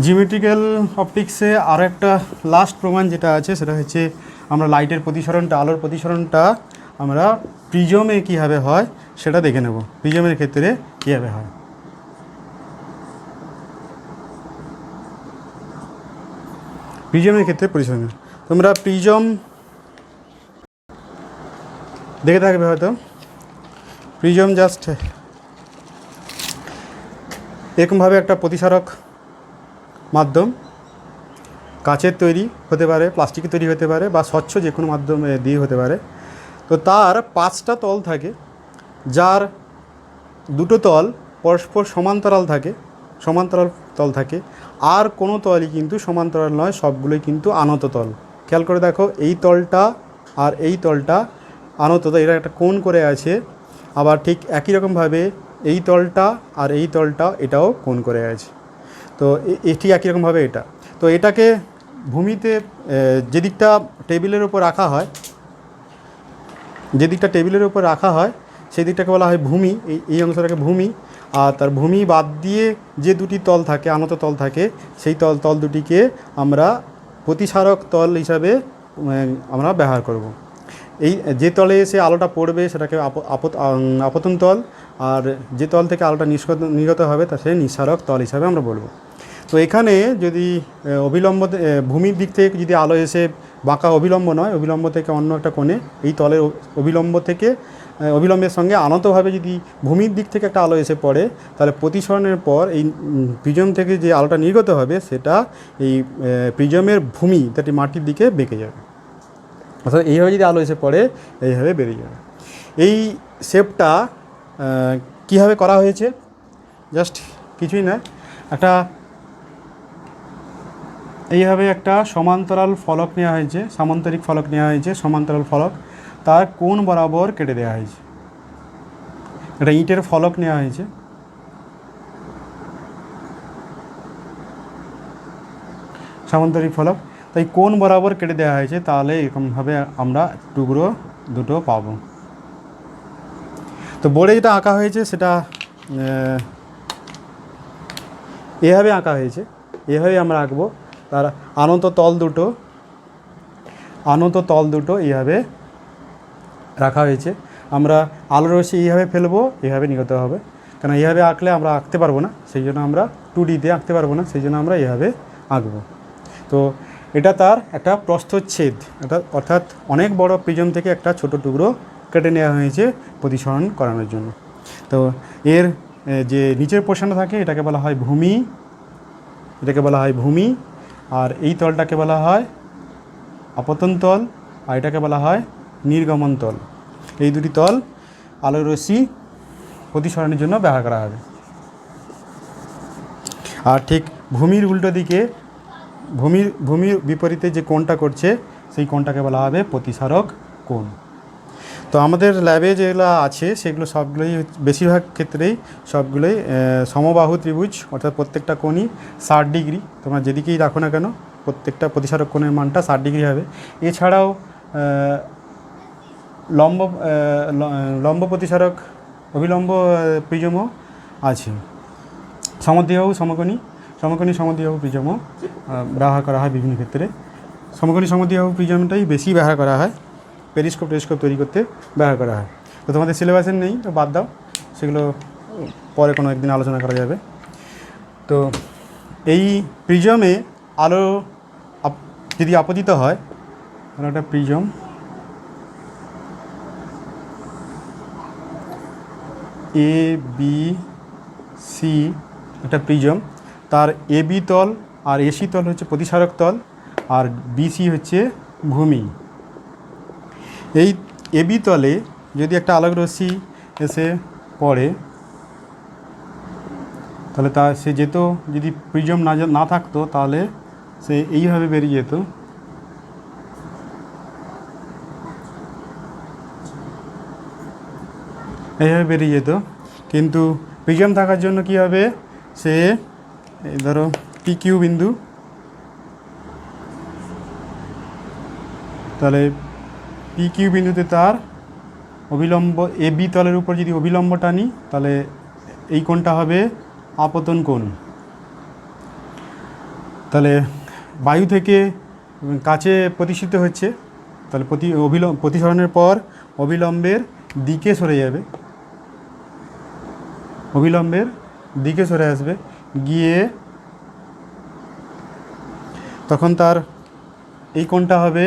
S1: জিওমেট্রিক্যাল অপটিক্সে আরও একটা লাস্ট প্রমাণ যেটা আছে সেটা হচ্ছে আমরা লাইটের প্রতিসরণটা, আলোর প্রতিসরণটা আমরা প্রিজমে কীভাবে হয় সেটা দেখে নেব। প্রিজমের ক্ষেত্রে কীভাবে হয়, প্রিজমের ক্ষেত্রে পরিসরণ তোমরা প্রিজম দেখে থাকবে হয়তো। প্রিজম জাস্ট এরকমভাবে একটা প্রতিসারক মাধ্যম, কাচের তৈরি হতে পারে, প্লাস্টিকের তৈরি হতে পারে, বা স্বচ্ছ যে কোনো মাধ্যম দিয়ে হতে পারে। তো তার 5টা তল থাকে, যার 2টো তল পরস্পর সমান্তরাল তল থাকে, আর কোনো তলই কিন্তু সমান্তরাল নয়, সবগুলোই কিন্তু আনত তল। খেয়াল করে দেখো, এই তলটা আর এই তলটা আনত তল, এরা একটা কোণ করে আছে। আবার ঠিক একই রকমভাবে এই তলটা আর এই তলটা এটাও কোণ করে আছে। তো ঠিক একই রকমভাবে এটা, তো এটাকে ভূমিতে যে দিকটা টেবিলের উপর রাখা হয়, সেই দিকটাকে বলা হয় ভূমি। এই অংশটাকে ভূমি, আর তার ভূমি বাদ দিয়ে যে দুটি তল থাকে, আনত তল থাকে, সেই তল দুটিকে আমরা প্রতিসারক তল হিসাবে আমরা ব্যবহার করব। এই যে তলে এসে আলোটা পড়বে সেটাকে আপতন তল, আর যে তল থেকে আলোটা নির্গত হবে তা সে নিঃসারক তল হিসাবে আমরা বলবো। তো এখানে যদি অবিলম্ব ভূমির দিক থেকে যদি আলো এসে, বাঁকা অবিলম্ব নয়, অবিলম্ব থেকে অন্য একটা কোণে, এই তলের অবিলম্বের সঙ্গে আনতভাবে যদি ভূমির দিক থেকে একটা আলো এসে পড়ে, তাহলে প্রতিসরণের পর এই প্রিজম থেকে যে আলোটা নির্গত হবে সেটা এই প্রিজমের ভূমি, তাটি মাটির দিকে বেঁকে যাবে। অর্থাৎ এইভাবে যদি আলো এসে পড়ে এইভাবে বেরিয়ে যাবে। এই শেপটা কীভাবে করা হয়েছে, জাস্ট কিছুই না, এইভাবে একটা সমান্তরাল ফলক নেওয়া হয়েছে, সামান্তরিক ফলক নেওয়া হয়েছে, সমান্তরাল ফলক, তার কোণ বরাবর কেটে দেওয়া হয়েছে। একটা ইটের ফলক নেওয়া হয়েছে, সামান্তরিক ফলক, তাই কোণ বরাবর কেটে দেওয়া হয়েছে, তাহলে এরকমভাবে আমরা টুকরো দুটো পাবো। তো বোর্ডে যেটা আঁকা হয়েছে সেটা এভাবে আঁকা হয়েছে, এভাবে আমরা আঁকবো। তার আনত তল দুটো এইভাবে রাখা হয়েছে। আমরা আলোর রশ্মি এইভাবে ফেলবো, এইভাবে নির্গত হবে। কারণ এইভাবে আঁকলে আমরা আঁকতে পারবো না, সেই জন্য আমরা 2Dতে আঁকতে পারবো না, সেই জন্য আমরা এইভাবে আঁকবো। তো এটা তার একটা প্রস্থচ্ছেদ, অর্থাৎ অনেক বড় প্রিজম থেকে একটা ছোট টুকরো কেটে নেওয়া হয়েছে প্রতিসরণ করানোর জন্য। তো এর যে নিচের পোর্শনটা থাকে এটাকে বলা হয় ভূমি, আর এই তলটাকে বলা হয় আপতন তল, আর এটাকে বলা হয় নির্গমন তল। এই দুটি তল আলোর রশ্মি প্রতিসরণের জন্য ব্যবহার করা হবে। আর ঠিক ভূমির উল্টো দিকে ভূমির বিপরীতে যে কোণটা করছে সেই কোণটাকে বলা হবে প্রতিসারক কোণ। তো আমাদের ল্যাবে যেগুলো আছে সেগুলো সবগুলোই বেশিরভাগ ক্ষেত্রেই সবগুলোই সমবাহু ত্রিভুজ, অর্থাৎ প্রত্যেকটা কোণই 60 ডিগ্রি। তোমরা যেদিকেই রাখো না কেন প্রত্যেকটা প্রতিসারক কোণের মানটা 60 ডিগ্রি হবে। এছাড়াও লম্ব প্রতিসারক অভিলম্ব প্রিজমও আছে। সমদ্বিবাহু সমদ্বিবাহু প্রিজমও ব্যবহার করা হয় বিভিন্ন ক্ষেত্রে। সমদ্বিবাহু প্রিজমটাই বেশি ব্যবহার করা হয়, পেরিস্কোপ টেলিস্কোপ তৈরি করতে ব্যবহার করা হয়। তো তোমাদের সিলেবাসের নেই, তো বাদ দাও, সেগুলো পরে কোনো একদিন আলোচনা করা যাবে। তো এই প্রিজমে আলো যদি আপতিত হয়, তাহলে একটা প্রিজম এ বি সি, একটা প্রিজম, তার এ বি তল আর এসি তল হচ্ছে প্রতিসারক তল, আর বিসি হচ্ছে ভূমি। এই এবি তলে যদি একটা আলোক রশ্মি এসে পড়ে, তাহলে সে যেত, যদি প্রিজম না থাকতো তাহলে সে এইভাবে বেরিয়ে যেত, এইভাবে বেরিয়ে যেত। কিন্তু প্রিজম থাকার জন্য কী হবে, সে ধরো পি কিউ বিন্দু, তাহলে পি কিউ বিন্দুতে তার অভিলম্ব এ বি তলের উপর যদি অভিলম্ব টানি, তাহলে এই কোণটা হবে আপতন কোণ। তাহলে বায়ু থেকে কাছে প্রতিষ্ঠিত হচ্ছে, তাহলে প্রতিসরণের পর অবিলম্বের দিকে সরে যাবে, অবিলম্বের দিকে সরে আসবে, গিয়ে তখন তার এই কোণটা হবে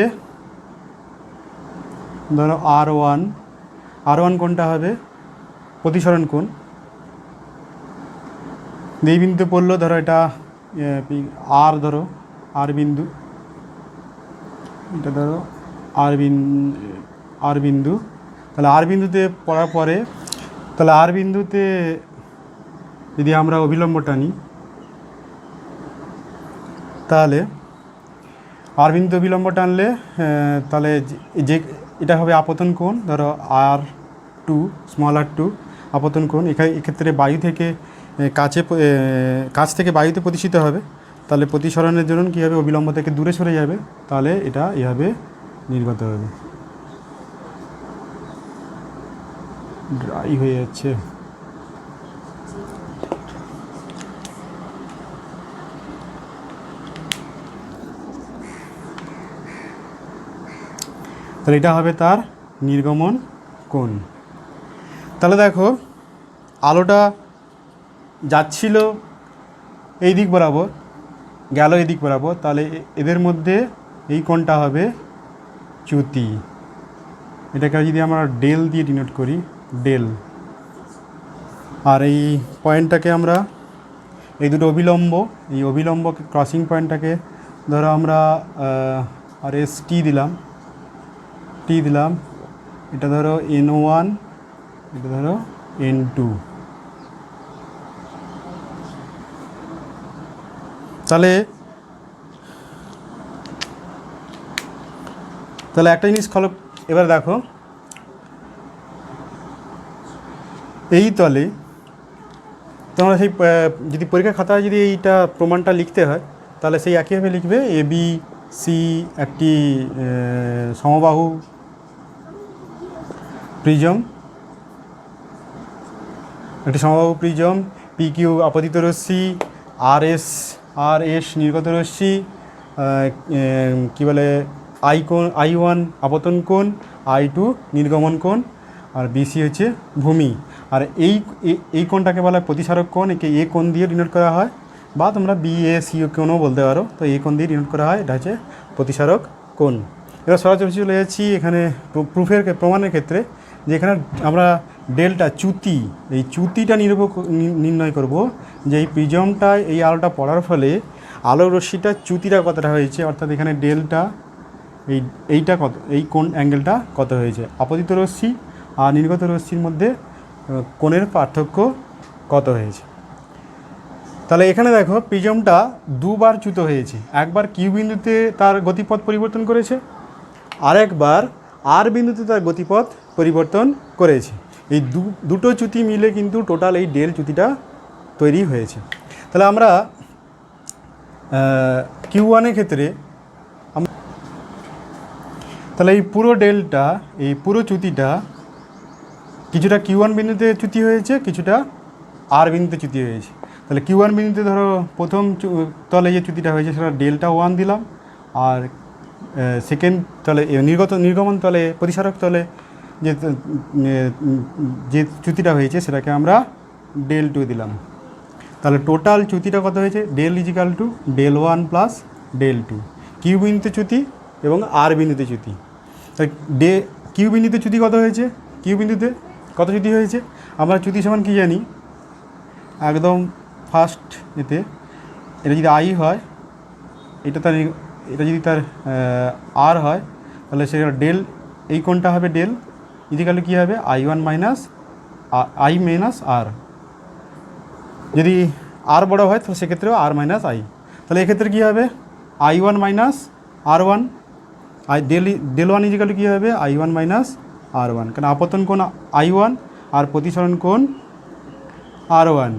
S1: ধরো R1 কোণটা হবে প্রতিসরণ কোণ। এই বিন্দুতে পড়লো, ধরো এটা আর বিন্দু, এটা ধরো আর বিন্দু। তাহলে আর বিন্দুতে পড়ার পরে, তাহলে আর বিন্দুতে যদি আমরা অভিলম্ব টানি, তাহলে আর বিন্দু অভিলম্ব টানলে তাহলে যে এটা হবে আপতন কোণ, ধরো R2 আপতন কোণ। এক্ষেত্রে বায়ু থেকে কাছ থেকে বায়ুতে প্রতিষ্ঠিত হবে, তাহলে প্রতিসরণের জন্য কী হবে, অবিলম্ব থেকে দূরে সরে যাবে, তাহলে এটা এভাবে নির্গত হবে। ড্রাই হয়ে যাচ্ছে। তাহলে এটা হবে তার নির্গমন কোণ। তাহলে দেখো আলোটা যাচ্ছিল এই দিক বরাবর, গেল এই দিক বরাবর, তাহলে এদের মধ্যে এই কোণটা হবে চ্যুতি। এটাকে যদি আমরা ডেল দিয়ে ডিনোট করি, ডেল। আর এই পয়েন্টটাকে আমরা, এই দুটো অভিলম্ব, এই অভিলম্ব ক্রসিং পয়েন্টটাকে ধরো আমরা আর এস টি দিলাম, এটা ধরো N1, এটা ধরো N2। তাহলে একটা জিনিস এবার দেখো, এই তলে তোমরা সেই যদি পরীক্ষা খাতায় যদি এইটা প্রমাণটা লিখতে হয়, তাহলে সেই একইভাবে লিখবে, এ বি সি একটি সমবাহু প্রিজম, পি কিউ আপতিত রশ্মি, আর এস নির্গত রশ্মি, কী বলে I1 আপতন কোণ, I2 নির্গমন কোণ, আর বিসি হচ্ছে ভূমি। আর এই কোণটাকে বলা হয় প্রতিসারক কোণ। একে এ কোণ দিয়ে ডিনোট করা হয়, বা তোমরা BAC কোণও বলতে পারো। তো এই কোণ দিয়ে ডিনোট করা হয়, এটা হচ্ছে প্রতিসারক কোণ। এবার সরাসরি চলে যাচ্ছি এখানে প্রমাণের ক্ষেত্রে, যে এখানে আমরা ডেল্টা চ্যুতি, এই চ্যুতিটা নির্ণয় করব, যে এই প্রিজমটায় এই আলোটা পড়ার ফলে আলোর রশ্মিটা চ্যুতিটা কতটা হয়েছে, অর্থাৎ এখানে ডেল্টা এইটা কত, এই কোণ অ্যাঙ্গেলটা কত হয়েছে। আপতিত রশ্মি আর নির্গত রশ্মির মধ্যে কোণের পার্থক্য কত হয়েছে। তাহলে এখানে দেখো প্রিজমটা দুবার চ্যুত হয়েছে, একবার কিউ বিন্দুতে তার গতিপথ পরিবর্তন করেছে, আরেকবার আর বিন্দুতে তার গতিপথ পরিবর্তন করেছে। এই দুটো চ্যুতি মিলে কিন্তু টোটাল এই ডেল চ্যুতিটা তৈরি হয়েছে। তাহলে আমরা কিউ ওয়ানের ক্ষেত্রে তাহলে এই পুরো ডেলটা, এই পুরো চ্যুতিটা কিছুটা কিউ ওয়ান বিন্দুতে চ্যুতি হয়েছে, কিছুটা আর বিন্দুতে চ্যুতি হয়েছে। তাহলে কিউ ওয়ান বিন্দুতে ধরো প্রথম তলে যে চ্যুতিটা হয়েছে সেটা ডেল্টা ওয়ান দিলাম, আর সেকেন্ড তলে নির্গমন তলে প্রতিসারক তলে যে চ্যুতিটা হয়েছে সেটাকে আমরা ডেল টু দিলাম। তাহলে টোটাল চ্যুতিটা কত হয়েছে, del equal to del one plus del two. Q বিন্দুতে চ্যুতি এবং আর বিন্দুতে চ্যুতি। তাহলে কিউ বিন্দুতে চ্যুতি কত হয়েছে, কিউ বিন্দুতে কত চ্যুতি হয়েছে, আমরা চ্যুতি সমান কী জানি একদম ফার্স্ট এতে, এটা যদি আই হয়, এটা যদি তার আর হয়, তাহলে সেটা ডেল, এই কোণটা হবে ডেল ইজিক্যাল টু কী হবে I one minus I minus R. যদি আর বড় হয় তাহলে সেক্ষেত্রেও আর মাইনাস আই। তাহলে এক্ষেত্রে কী হবে I one minus R one, del one equal to কী হবে I one minus R one, কারণ আপতন কোণ আই ওয়ান আর প্রতিসরণ কোণ আর ওয়ান।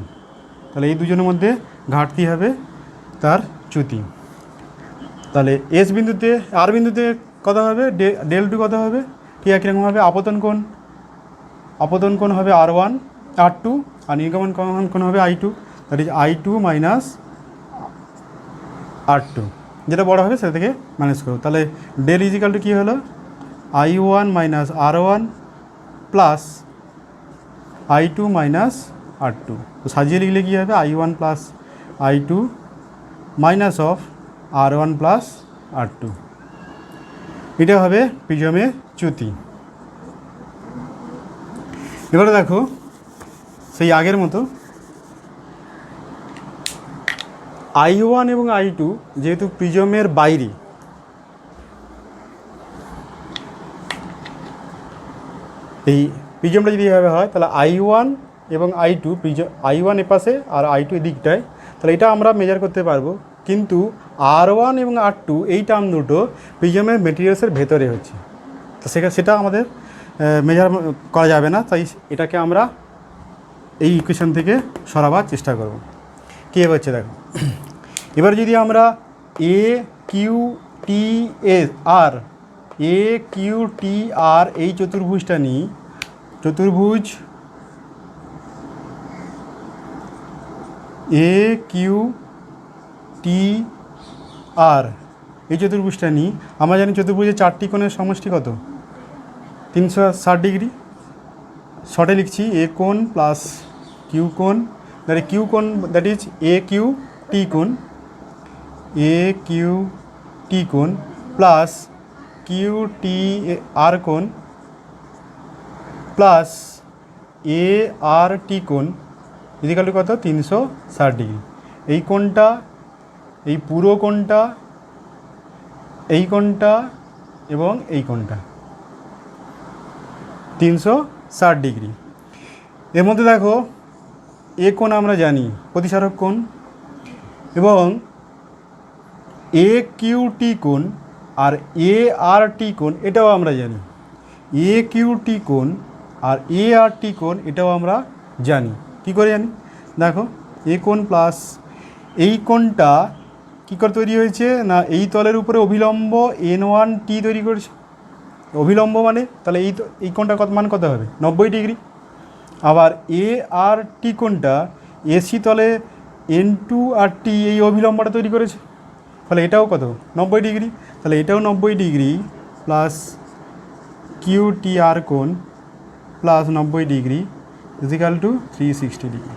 S1: তাহলে এই দুজনের মধ্যে ঘাটতি হবে তার চ্যুতি। তাহলে এস বিন্দুতে আর বিন্দুতে কত হবে, ডেল টু কত হবে, ঠিক একই রকমভাবে আপতন কোণ হবে আর ওয়ান আর টু, আর নির্গমন কোণ হবে I two, that is I two minus R two, যেটা বড় হবে সেটা থেকে মাইনাস করো। তাহলে ডেল ইজিক্যাল টু কী হলো I one minus R one plus I two minus R two. তো সাজিয়ে লিখলে কী হবে I one plus I two minus of R one plus R two. এটা হবে প্রিজমের চ্যুতি। এবারে দেখো সেই আগের মতো আই ওয়ান এবং আই টু যেহেতু প্রিজমের বাইরে, এই প্রিজমটা যদি এভাবে হয় তাহলে আই ওয়ান এবং আই টু, আই ওয়ান এপাশে আর আই টু এদিকটায়, তাহলে এটা আমরা মেজার করতে পারবো। কিন্তু আর ওয়ান এবং আর টু এই টার্ম দুটো প্রিজমের মেটেরিয়ালসের ভেতরে হচ্ছে, তো সেটা আমাদের মেজার করা যাবে না। তাই এটাকে আমরা এই ইকুয়েশন থেকে সরাবার চেষ্টা করব। কী হচ্ছে দেখো, এবার যদি আমরা এ কিউ টি আর এই চতুর্ভুজটা নিই, চতুর্ভুজ এ কিউ টি আর এই চতুর্ভুজটা নিই, আমরা জানি চতুর্ভুজের চারটি কোণের সমষ্টি কত 360 ডিগ্রি। শর্টে লিখছি এ কোণ প্লাস কিউ কোণ, কিউ কোণ that is A Q T কোণ, এ কিউ টি কোণ প্লাস কিউ টি আর কোণ প্লাস এ আর টি কোণ ইজিক্যাল টু কত 360 ডিগ্রি। এই কোণটা, এই পুরো কোণটা, এই কোণটা এবং এই কোণটা 360 ডিগ্রি। এর মধ্যে দেখো এ কোণ আমরা জানি প্রতিসারক কোণ, এবং এ কিউ টি কোণ আর এ আর টি কোণ এটাও আমরা জানি। এ কিউ টি কোণ আর এ আর টি কোণ এটাও আমরা জানি। কী করে জানি দেখো, এ কোণ প্লাস এই কোণটা কী করে তৈরি হয়েছে না, এই তলের উপরে অভিলম্ব N1 টি তৈরি করেছে। অভিলম্ব মানে তাহলে এই কোণটা মান কত হবে 90 ডিগ্রি। আবার এ আর টি কোণটা এসি তলে N2 আর টি এই অভিলম্বটা তৈরি করেছে, তাহলে এটাও কত 90 ডিগ্রি। তাহলে এটাও 90 degree plus Q T R কোণ plus 90 degree equal to 360 degree.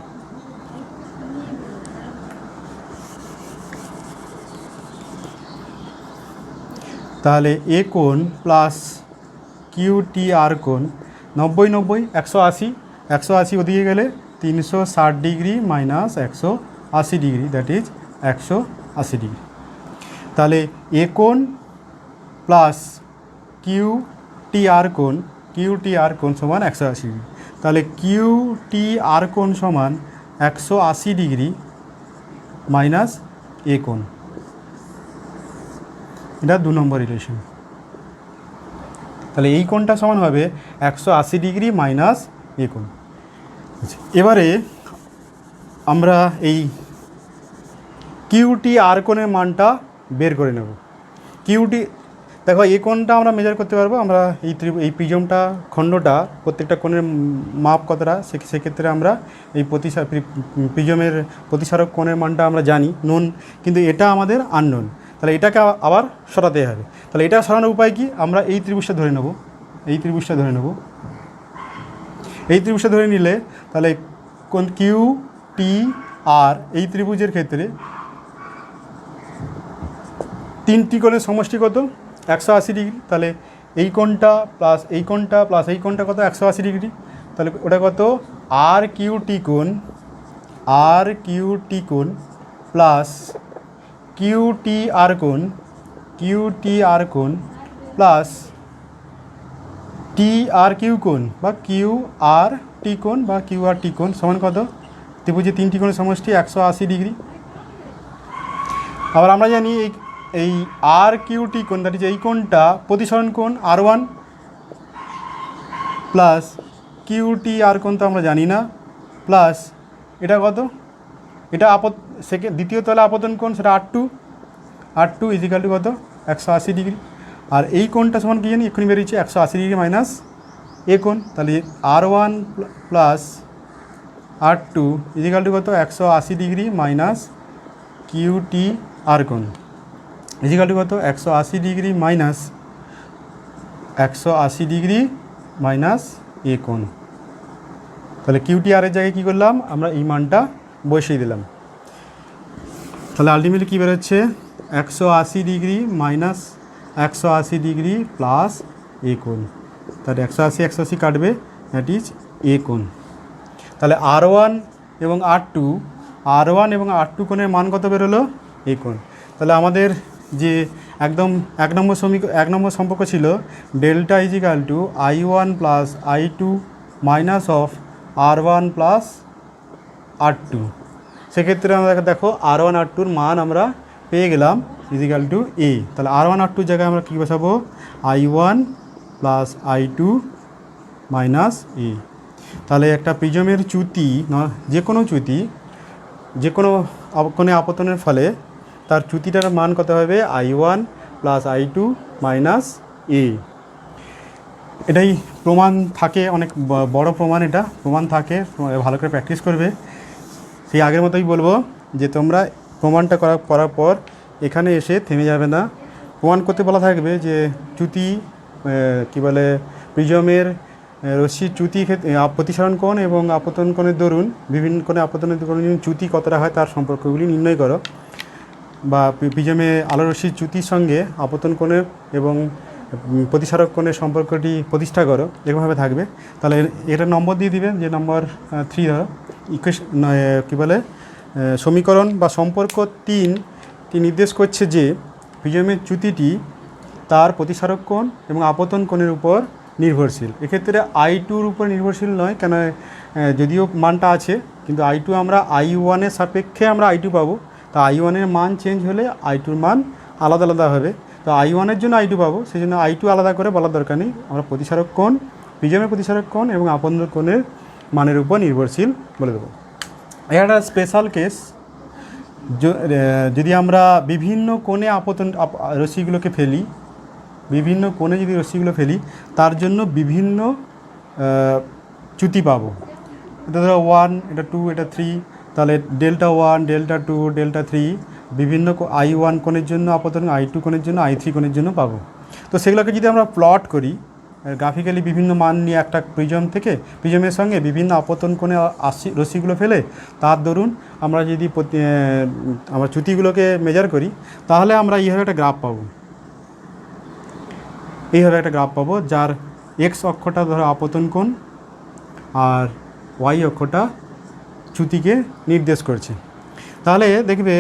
S1: তাহলে এ কোণ প্লাস কিউ টি আর কোণ 90 90 180, 180 ওদিকে গেলে 360 degree minus 180 degree that is 180 degree. তাহলে এ কোণ প্লাস কিউ টি আর কোণ কিউ টি আর কোণ সমান 180 ডিগ্রি। তাহলে কিউ টি আর কোণ সমান 180 ডিগ্রি মাইনাস এ কোণ, এটা 2 নম্বর রিলেশন। তাহলে এই কোণটা সমান হবে 180 ডিগ্রি মাইনাস এ কোণ। এবারে আমরা এই কিউটি আর কোণের মানটা বের করে নেব। কিউটি দেখো এই কোণটা আমরা মেজার করতে পারবো, আমরা এই প্রিজমটা খণ্ডটা প্রত্যেকটা কোণের মাপ কতটা, সেক্ষেত্রে আমরা এই প্রিজমের প্রতিসারক কোণের মানটা আমরা জানি নোন, কিন্তু এটা আমাদের আননোন। তাহলে এটাকে আবার সরাতে হবে। তাহলে এটা সরানোর উপায় কি, আমরা এই ত্রিভুজটা ধরে নেব, এই ত্রিভুজটা ধরে নেব। এই ত্রিভুজটা ধরে নিলে তাহলে কোণ কিউ টি আর এই ত্রিভুজের ক্ষেত্রে তিনটি কোণের সমষ্টি কত, 180 ডিগ্রি। তাহলে এই কোণটা প্লাস এই কোণটা প্লাস এই কোণটা কত, 180 ডিগ্রি। তাহলে ওটা কত, আর কিউ টি কোণ, আর কিউ টি কোণ প্লাস কিউ টি আর কোণ, কিউ টি আর কোণ প্লাস টি আর কিউ কোণ বা কিউ আর টি কোণ বা কিউ আর টি কোণ সমান কত, ত্রিভুজে তিনটি কোণের সমষ্টি 180 ডিগ্রি। আবার আমরা জানি এই আর কিউ টি কোণ, দ্যাট ইজ এই কোণটা প্রতিসরণ কোণ R1 plus Q T R কোণ তো আমরা জানি না, প্লাস এটা কত, এটা দ্বিতীয় তলে আপতন কোণ, সেটা R2 ইজিক্যাল টু কত, 180 ডিগ্রি। আর এই কোণটা সমান কি জানি, এক্ষুনি বেরিয়েছে 180 ডিগ্রি মাইনাস এ কোণ। তাহলে R1 plus R2 is equal two কত, 180 degree minus Q T R কোণ ইজিক্যাল টু কত, 180 ডিগ্রি মাইনাস 180 ডিগ্রি মাইনাস এ কোণ। তাহলে কিউটি আর এর জায়গায় কী করলাম, আমরা এই মানটা বসিয়ে দিলাম। তাহলে আলটিমেটলি কী বেরোচ্ছে, 180 ডিগ্রি মাইনাস 180 ডিগ্রি প্লাস এ কোণ। তাহলে 180 কাটবে, দ্যাট ইজ এ কোণ। তাহলে R1 এবং R2 কোণের মান কত বেরোলো, এ কোণ। তাহলে আমাদের যে একদম এক নম্বর সম্পর্ক ছিল delta equal to I1 plus I2 minus of R1 plus R2। সেক্ষেত্রে আমরা দেখো R1 R2-র মান আমরা পেয়ে গেলাম ইজিক্যাল টু এ। তাহলে R1 R2-র জায়গায় আমরা কী বসাবো, I1 প্লাস I2 মাইনাস এ। তাহলে একটা প্রিজমের চ্যুতি, যে কোনো চ্যুতি, যে কোনো কোণে আপতনের ফলে তার চ্যুতিটার মান কত হবে, I1 প্লাস I2 মাইনাস এ। এটাই প্রমাণ থাকে, অনেক বড় প্রমাণ, এটা প্রমাণ থাকে, ভালো করে প্র্যাকটিস করবে। সেই আগের মতোই বলবো যে তোমরা প্রমাণটা করার পর এখানে এসে থেমে যাবে না, প্রমাণ করতে বলা থাকবে যে চ্যুতি কী বলে প্রিজমের রশ্মির চ্যুতি প্রতিসরণ কোণ এবং আপতন কোণের দরুন বিভিন্ন কোণে আপতনের দরুন চ্যুতি কতটা হয় তার সম্পর্কগুলি নির্ণয় করো, বা প্রিজমে আলোরশ্মির চ্যুতির সঙ্গে আপতন কোণের এবং প্রতিসারক কোণের সম্পর্কটি প্রতিষ্ঠা করো, এরকমভাবে থাকবে। তাহলে এটা নম্বর দিয়ে দিবে, যে নম্বর 3 ধরো ইকুয়েশন কী বলে সমীকরণ বা সম্পর্ক 3টি নির্দেশ করছে যে প্রিজমের চ্যুতিটি তার প্রতিসারক কোণ এবং আপতন কোণের উপর নির্ভরশীল। এক্ষেত্রে I2-র উপর নির্ভরশীল নয়, কেন যদিও মানটা আছে, কিন্তু I2 আমরা I1-এর সাপেক্ষে আমরা I2 পাবো। তা I1-এর মান চেঞ্জ হলে I2-র মান আলাদা আলাদা হবে। তো I1-এর জন্য I2 পাবো, সেই জন্য I2 আলাদা করে বলার দরকার নেই, আমরা প্রতিসারক কোণ, প্রিজমের প্রতিসারক কোণ এবং আপতন কোণের মানের উপর নির্ভরশীল বলে দেবো। একটা স্পেশাল কেস, যদি আমরা বিভিন্ন কোণে আপতন রশ্মিগুলোকে ফেলি, বিভিন্ন কোণে যদি রশ্মিগুলো ফেলি, তার জন্য বিভিন্ন চ্যুতি পাবো। এটা ধরো 1, এটা 2, এটা 3, তাহলে ডেল্টা 1, ডেল্টা 2, ডেল্টা 3 বিভিন্ন I1 কোণের জন্য আপতন, I2 কোণের জন্য, I3 কোণের জন্য পাবো। তো সেগুলোকে যদি আমরা প্লট করি গ্রাফিক্যালি, বিভিন্ন মান নিয়ে একটা প্রিজম থেকে প্রিজমের সঙ্গে বিভিন্ন আপতন কোণে রশ্মিগুলো ফেলে তার দরুন আমরা যদি আমরা চ্যুতিগুলোকে মেজার করি, তাহলে আমরা এইভাবে একটা গ্রাফ পাবো, এইভাবে একটা গ্রাফ পাবো, যার এক্স অক্ষটা ধরো আপতন কোণ আর ওয়াই অক্ষটা চ্যুতিকে নির্দেশ করছে। তাহলে দেখবে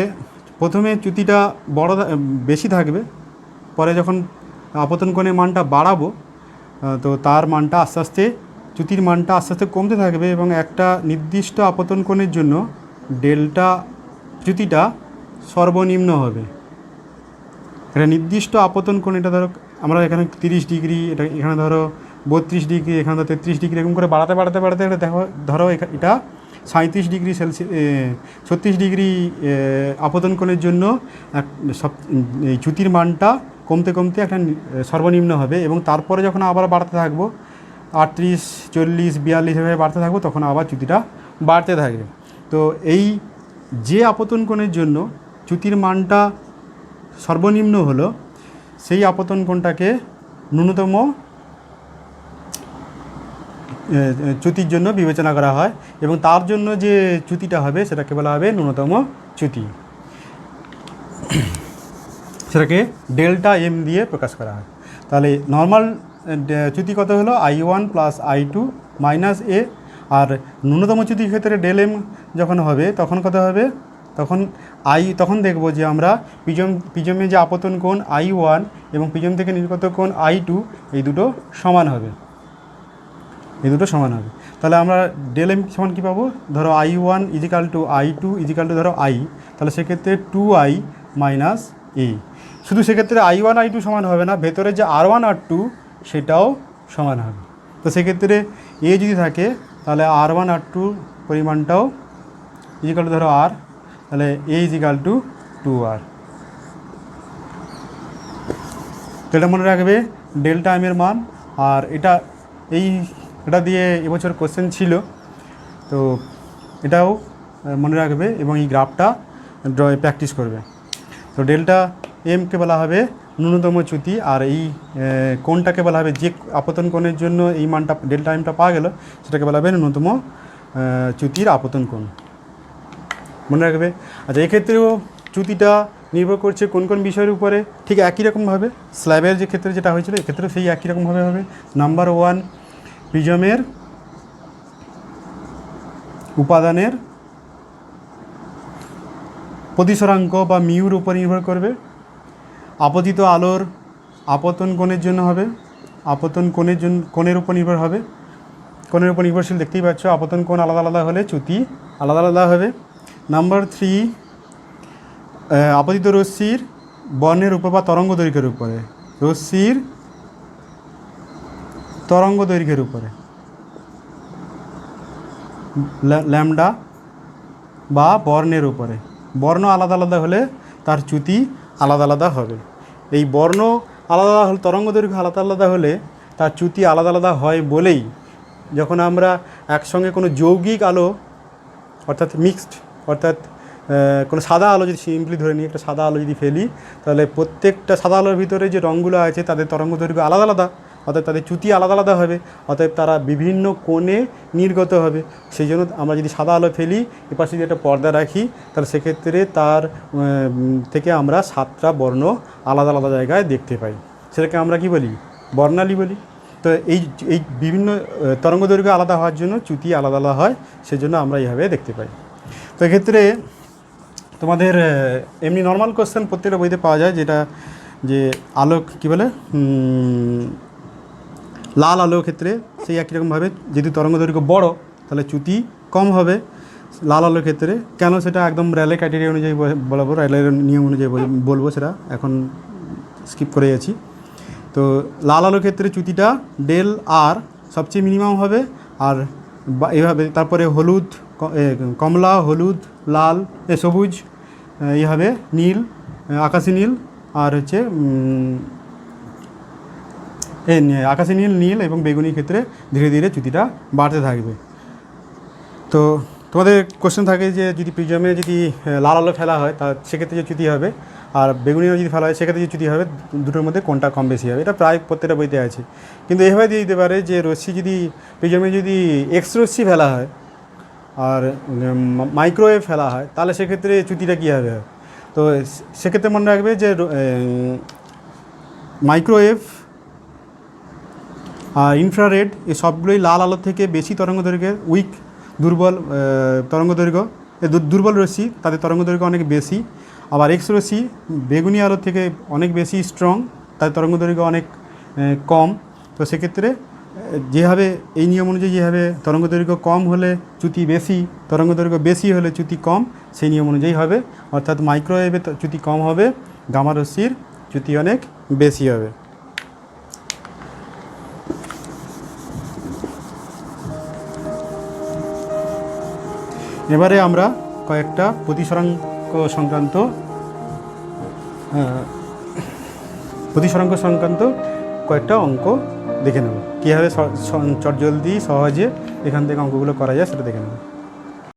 S1: প্রথমে চ্যুতিটা বেশি থাকবে, পরে যখন আপতন কোণের মানটা বাড়াবো তো তার মানটা আস্তে আস্তে চ্যুতির মানটা আস্তে আস্তে কমতে থাকবে এবং একটা নির্দিষ্ট আপতন কোণের জন্য ডেল্টা চ্যুতিটা সর্বনিম্ন হবে। এটা নির্দিষ্ট আপতন কোণ, এটা ধরো আমরা এখানে 30 ডিগ্রি, এটা এখানে ধরো 32 ডিগ্রি, এখানে ধরো 33 ডিগ্রি, এরকম করে বাড়াতে বাড়াতে বাড়াতে এটা দেখো ধরো এটা 37 ডিগ্রি সেলসিয়াস 36 ডিগ্রি আপতন কোণের জন্য এই চ্যুতির মানটা কমতে কমতে একটা সর্বনিম্ন হবে এবং তারপরে যখন আবার বাড়তে থাকবো 38, 40, 42 এভাবে বাড়তে থাকবো, তখন আবার চ্যুতিটা বাড়তে থাকবে। তো এই যে আপতন কোণের জন্য চ্যুতির মানটা সর্বনিম্ন হলো, সেই আপতন কোণটাকে ন্যূনতম চ্যুতির জন্য বিবেচনা করা হয় এবং তার জন্য যে চ্যুতিটা হবে সেটাকে বলা হবে ন্যূনতম চ্যুতি। সেটাকে ডেল্টা এম দিয়ে প্রকাশ করা হয়। তাহলে নর্মাল চ্যুতি কত হলো? I1 + I2 - a, আর ন্যূনতম চ্যুতির ক্ষেত্রে ডেল এম যখন হবে তখন কত হবে? তখন দেখব যে আমরা প্রিজমে যে আপতন কোণ I1 এবং প্রিজম থেকে নির্গত কোণ I2 এই দুটো সমান হবে। তাহলে আমরা ডেল এম সমান কী পাবো? ধরো I1 = I2 = ধরো I, তাহলে সেক্ষেত্রে 2I - a। শুধু সেক্ষেত্রে I1 I2 সমান হবে না, ভেতরে যে R1 R2 সেটাও সমান হবে। তো সেক্ষেত্রে এ যদি থাকে তাহলে R1 R2 পরিমাণটাও ইজিক্যাল টু ধরো R, তাহলে A = 2R। তো এটা মনে রাখবে ডেল্টা এম এর মান। আর এটা দিয়ে এবছর কোশ্চেন ছিল, তো এটাও মনে রাখবে এবং এই গ্রাফটা প্র্যাকটিস করবে। তো ডেল্টা এমকে বলা হবে ন্যূনতম চ্যুতি, আর এই কোণটাকে বলা হবে যে আপতন কোণের জন্য এই মানটা ডেল্টা এমটা পাওয়া গেল সেটাকে বলা হবে ন্যূনতম চ্যুতির আপতন কোণ, মনে রাখবে। আচ্ছা, এক্ষেত্রেও চ্যুতিটা নির্ভর করছে কোন কোন বিষয়ের উপরে, ঠিক একই রকমভাবে স্ল্যাবের যে ক্ষেত্রে যেটা হয়েছিল এক্ষেত্রেও সেই একই রকমভাবে হবে। নাম্বার 1, প্রিজমের উপাদানের প্রতিসরাঙ্ক বা মিউর উপর নির্ভর করবে। আপতিত আলোর আপতন কোণের জন্য হবে, আপতন কোণের উপর নির্ভর হবে, কোণের উপর নির্ভরশীল দেখতেই পাচ্ছ। আপতন কোণ আলাদা আলাদা হলে চ্যুতি আলাদা আলাদা হবে। নাম্বার 3, আপতিত রশ্মির বর্ণের উপর বা তরঙ্গ দৈর্ঘ্যের উপরে, রশ্মির তরঙ্গ দৈর্ঘ্যের উপরে ল্যামডা বা বর্ণের উপরে। বর্ণ আলাদা আলাদা হলে তার চ্যুতি আলাদা আলাদা হবে। এই বর্ণ আলাদা আলাদা হলে, তরঙ্গ দৈর্ঘ্য আলাদা আলাদা হলে তার চ্যুতি আলাদা আলাদা হয় বলেই যখন আমরা একসঙ্গে কোনো যৌগিক আলো অর্থাৎ মিক্সড, অর্থাৎ কোনো সাদা আলো যদি সিম্পলি ধরে নিই, একটা সাদা আলো যদি ফেলি, তাহলে প্রত্যেকটা সাদা আলোর ভিতরে যে রঙগুলো আছে তাদের তরঙ্গ দৈর্ঘ্য আলাদা আলাদা, অর্থাৎ তাদের চ্যুতি আলাদা আলাদা হবে, অতএব তারা বিভিন্ন কোণে নির্গত হবে। সেই জন্য আমরা যদি সাদা আলো ফেলি, এপাশে যদি একটা পর্দা রাখি, তাহলে সেক্ষেত্রে তার থেকে আমরা 7টা বর্ণ আলাদা আলাদা জায়গায় দেখতে পাই। সেটাকে আমরা কি বলি? বর্ণালী বলি। তো এই বিভিন্ন তরঙ্গ দৈর্ঘ্য আলাদা হওয়ার জন্য চ্যুতি আলাদা আলাদা হয়, সেজন্য আমরা এইভাবে দেখতে পাই। তো এক্ষেত্রে তোমাদের এমনি নর্মাল কোশ্চেন প্রত্যেকটা বইতে পাওয়া যায়, যেটা যে আলোক কী বলে, লাল আলোর ক্ষেত্রে সেই একই রকমভাবে যদি তরঙ্গ দৈর্ঘ্য বড় তাহলে চ্যুতি কম হবে লাল আলোর ক্ষেত্রে। কেন সেটা একদম র্যালের ক্রাইটেরিয়া অনুযায়ী বলবো, র্যালের নিয়ম অনুযায়ী বলবো, সেটা এখন স্কিপ করে যাচ্ছি। তো লাল আলোর ক্ষেত্রে চ্যুতিটা ডেল আর সবচেয়ে মিনিমাম হবে, আর এইভাবে তারপরে হলুদ, কমলা, হলুদ, লাল, সবুজ, এইভাবে নীল, আকাশি নীল, আর হচ্ছে আকাশি নীল, নীল এবং বেগুনি ক্ষেত্রে ধীরে ধীরে চ্যুতিটা বাড়তে থাকবে। তো তোমাদের কোশ্চেন থাকে যে যদি প্রিজমে যদি লাল আলো ফেলা হয় তা সেক্ষেত্রে যে চ্যুতি হবে, আর বেগুনি আলো যদি ফেলা হয় সেক্ষেত্রে যে চ্যুতি হবে, দুটোর মধ্যে কোনটা কম বেশি হবে, এটা প্রায় প্রত্যেকটা বইতে আছে। কিন্তু এভাবে দিয়ে দিতে পারে যে রশ্মি যদি প্রিজমে যদি এক্স রশ্মি ফেলা হয় আর মাইক্রোওয়েভ ফেলা হয়, তাহলে সেক্ষেত্রে চ্যুতিটা কী হবে। তো সেক্ষেত্রে মনে রাখবে যে মাইক্রোওয়েভ আর ইনফ্রারেড এই সবগুলোই লাল আলোর থেকে বেশি তরঙ্গ দৈর্ঘ্যের, দুর্বল তরঙ্গ দৈর্ঘ্য, দুর্বল রশ্মি তাদের তরঙ্গ দৈর্ঘ্য অনেক বেশি। আবার এক্স রশ্মি বেগুনি আলোর থেকে অনেক বেশি স্ট্রং, তাদের তরঙ্গ দৈর্ঘ্য অনেক কম। তো সেক্ষেত্রে যেভাবে এই নিয়ম অনুযায়ী যেভাবে তরঙ্গ দৈর্ঘ্য কম হলে চ্যুতি বেশি, তরঙ্গ দৈর্ঘ্য বেশি হলে চ্যুতি কম, সেই নিয়ম অনুযায়ী হবে। অর্থাৎ মাইক্রোওয়েভে চ্যুতি কম হবে, গামা রশ্মির চ্যুতি অনেক বেশি হবে। এবারে আমরা কয়েকটা প্রতিসরাঙ্ক সংক্রান্ত কয়েকটা অঙ্ক দেখে নেব, কীভাবে চটজলদি সহজে এখান থেকে অঙ্কগুলো করা যায় সেটা দেখে নেব।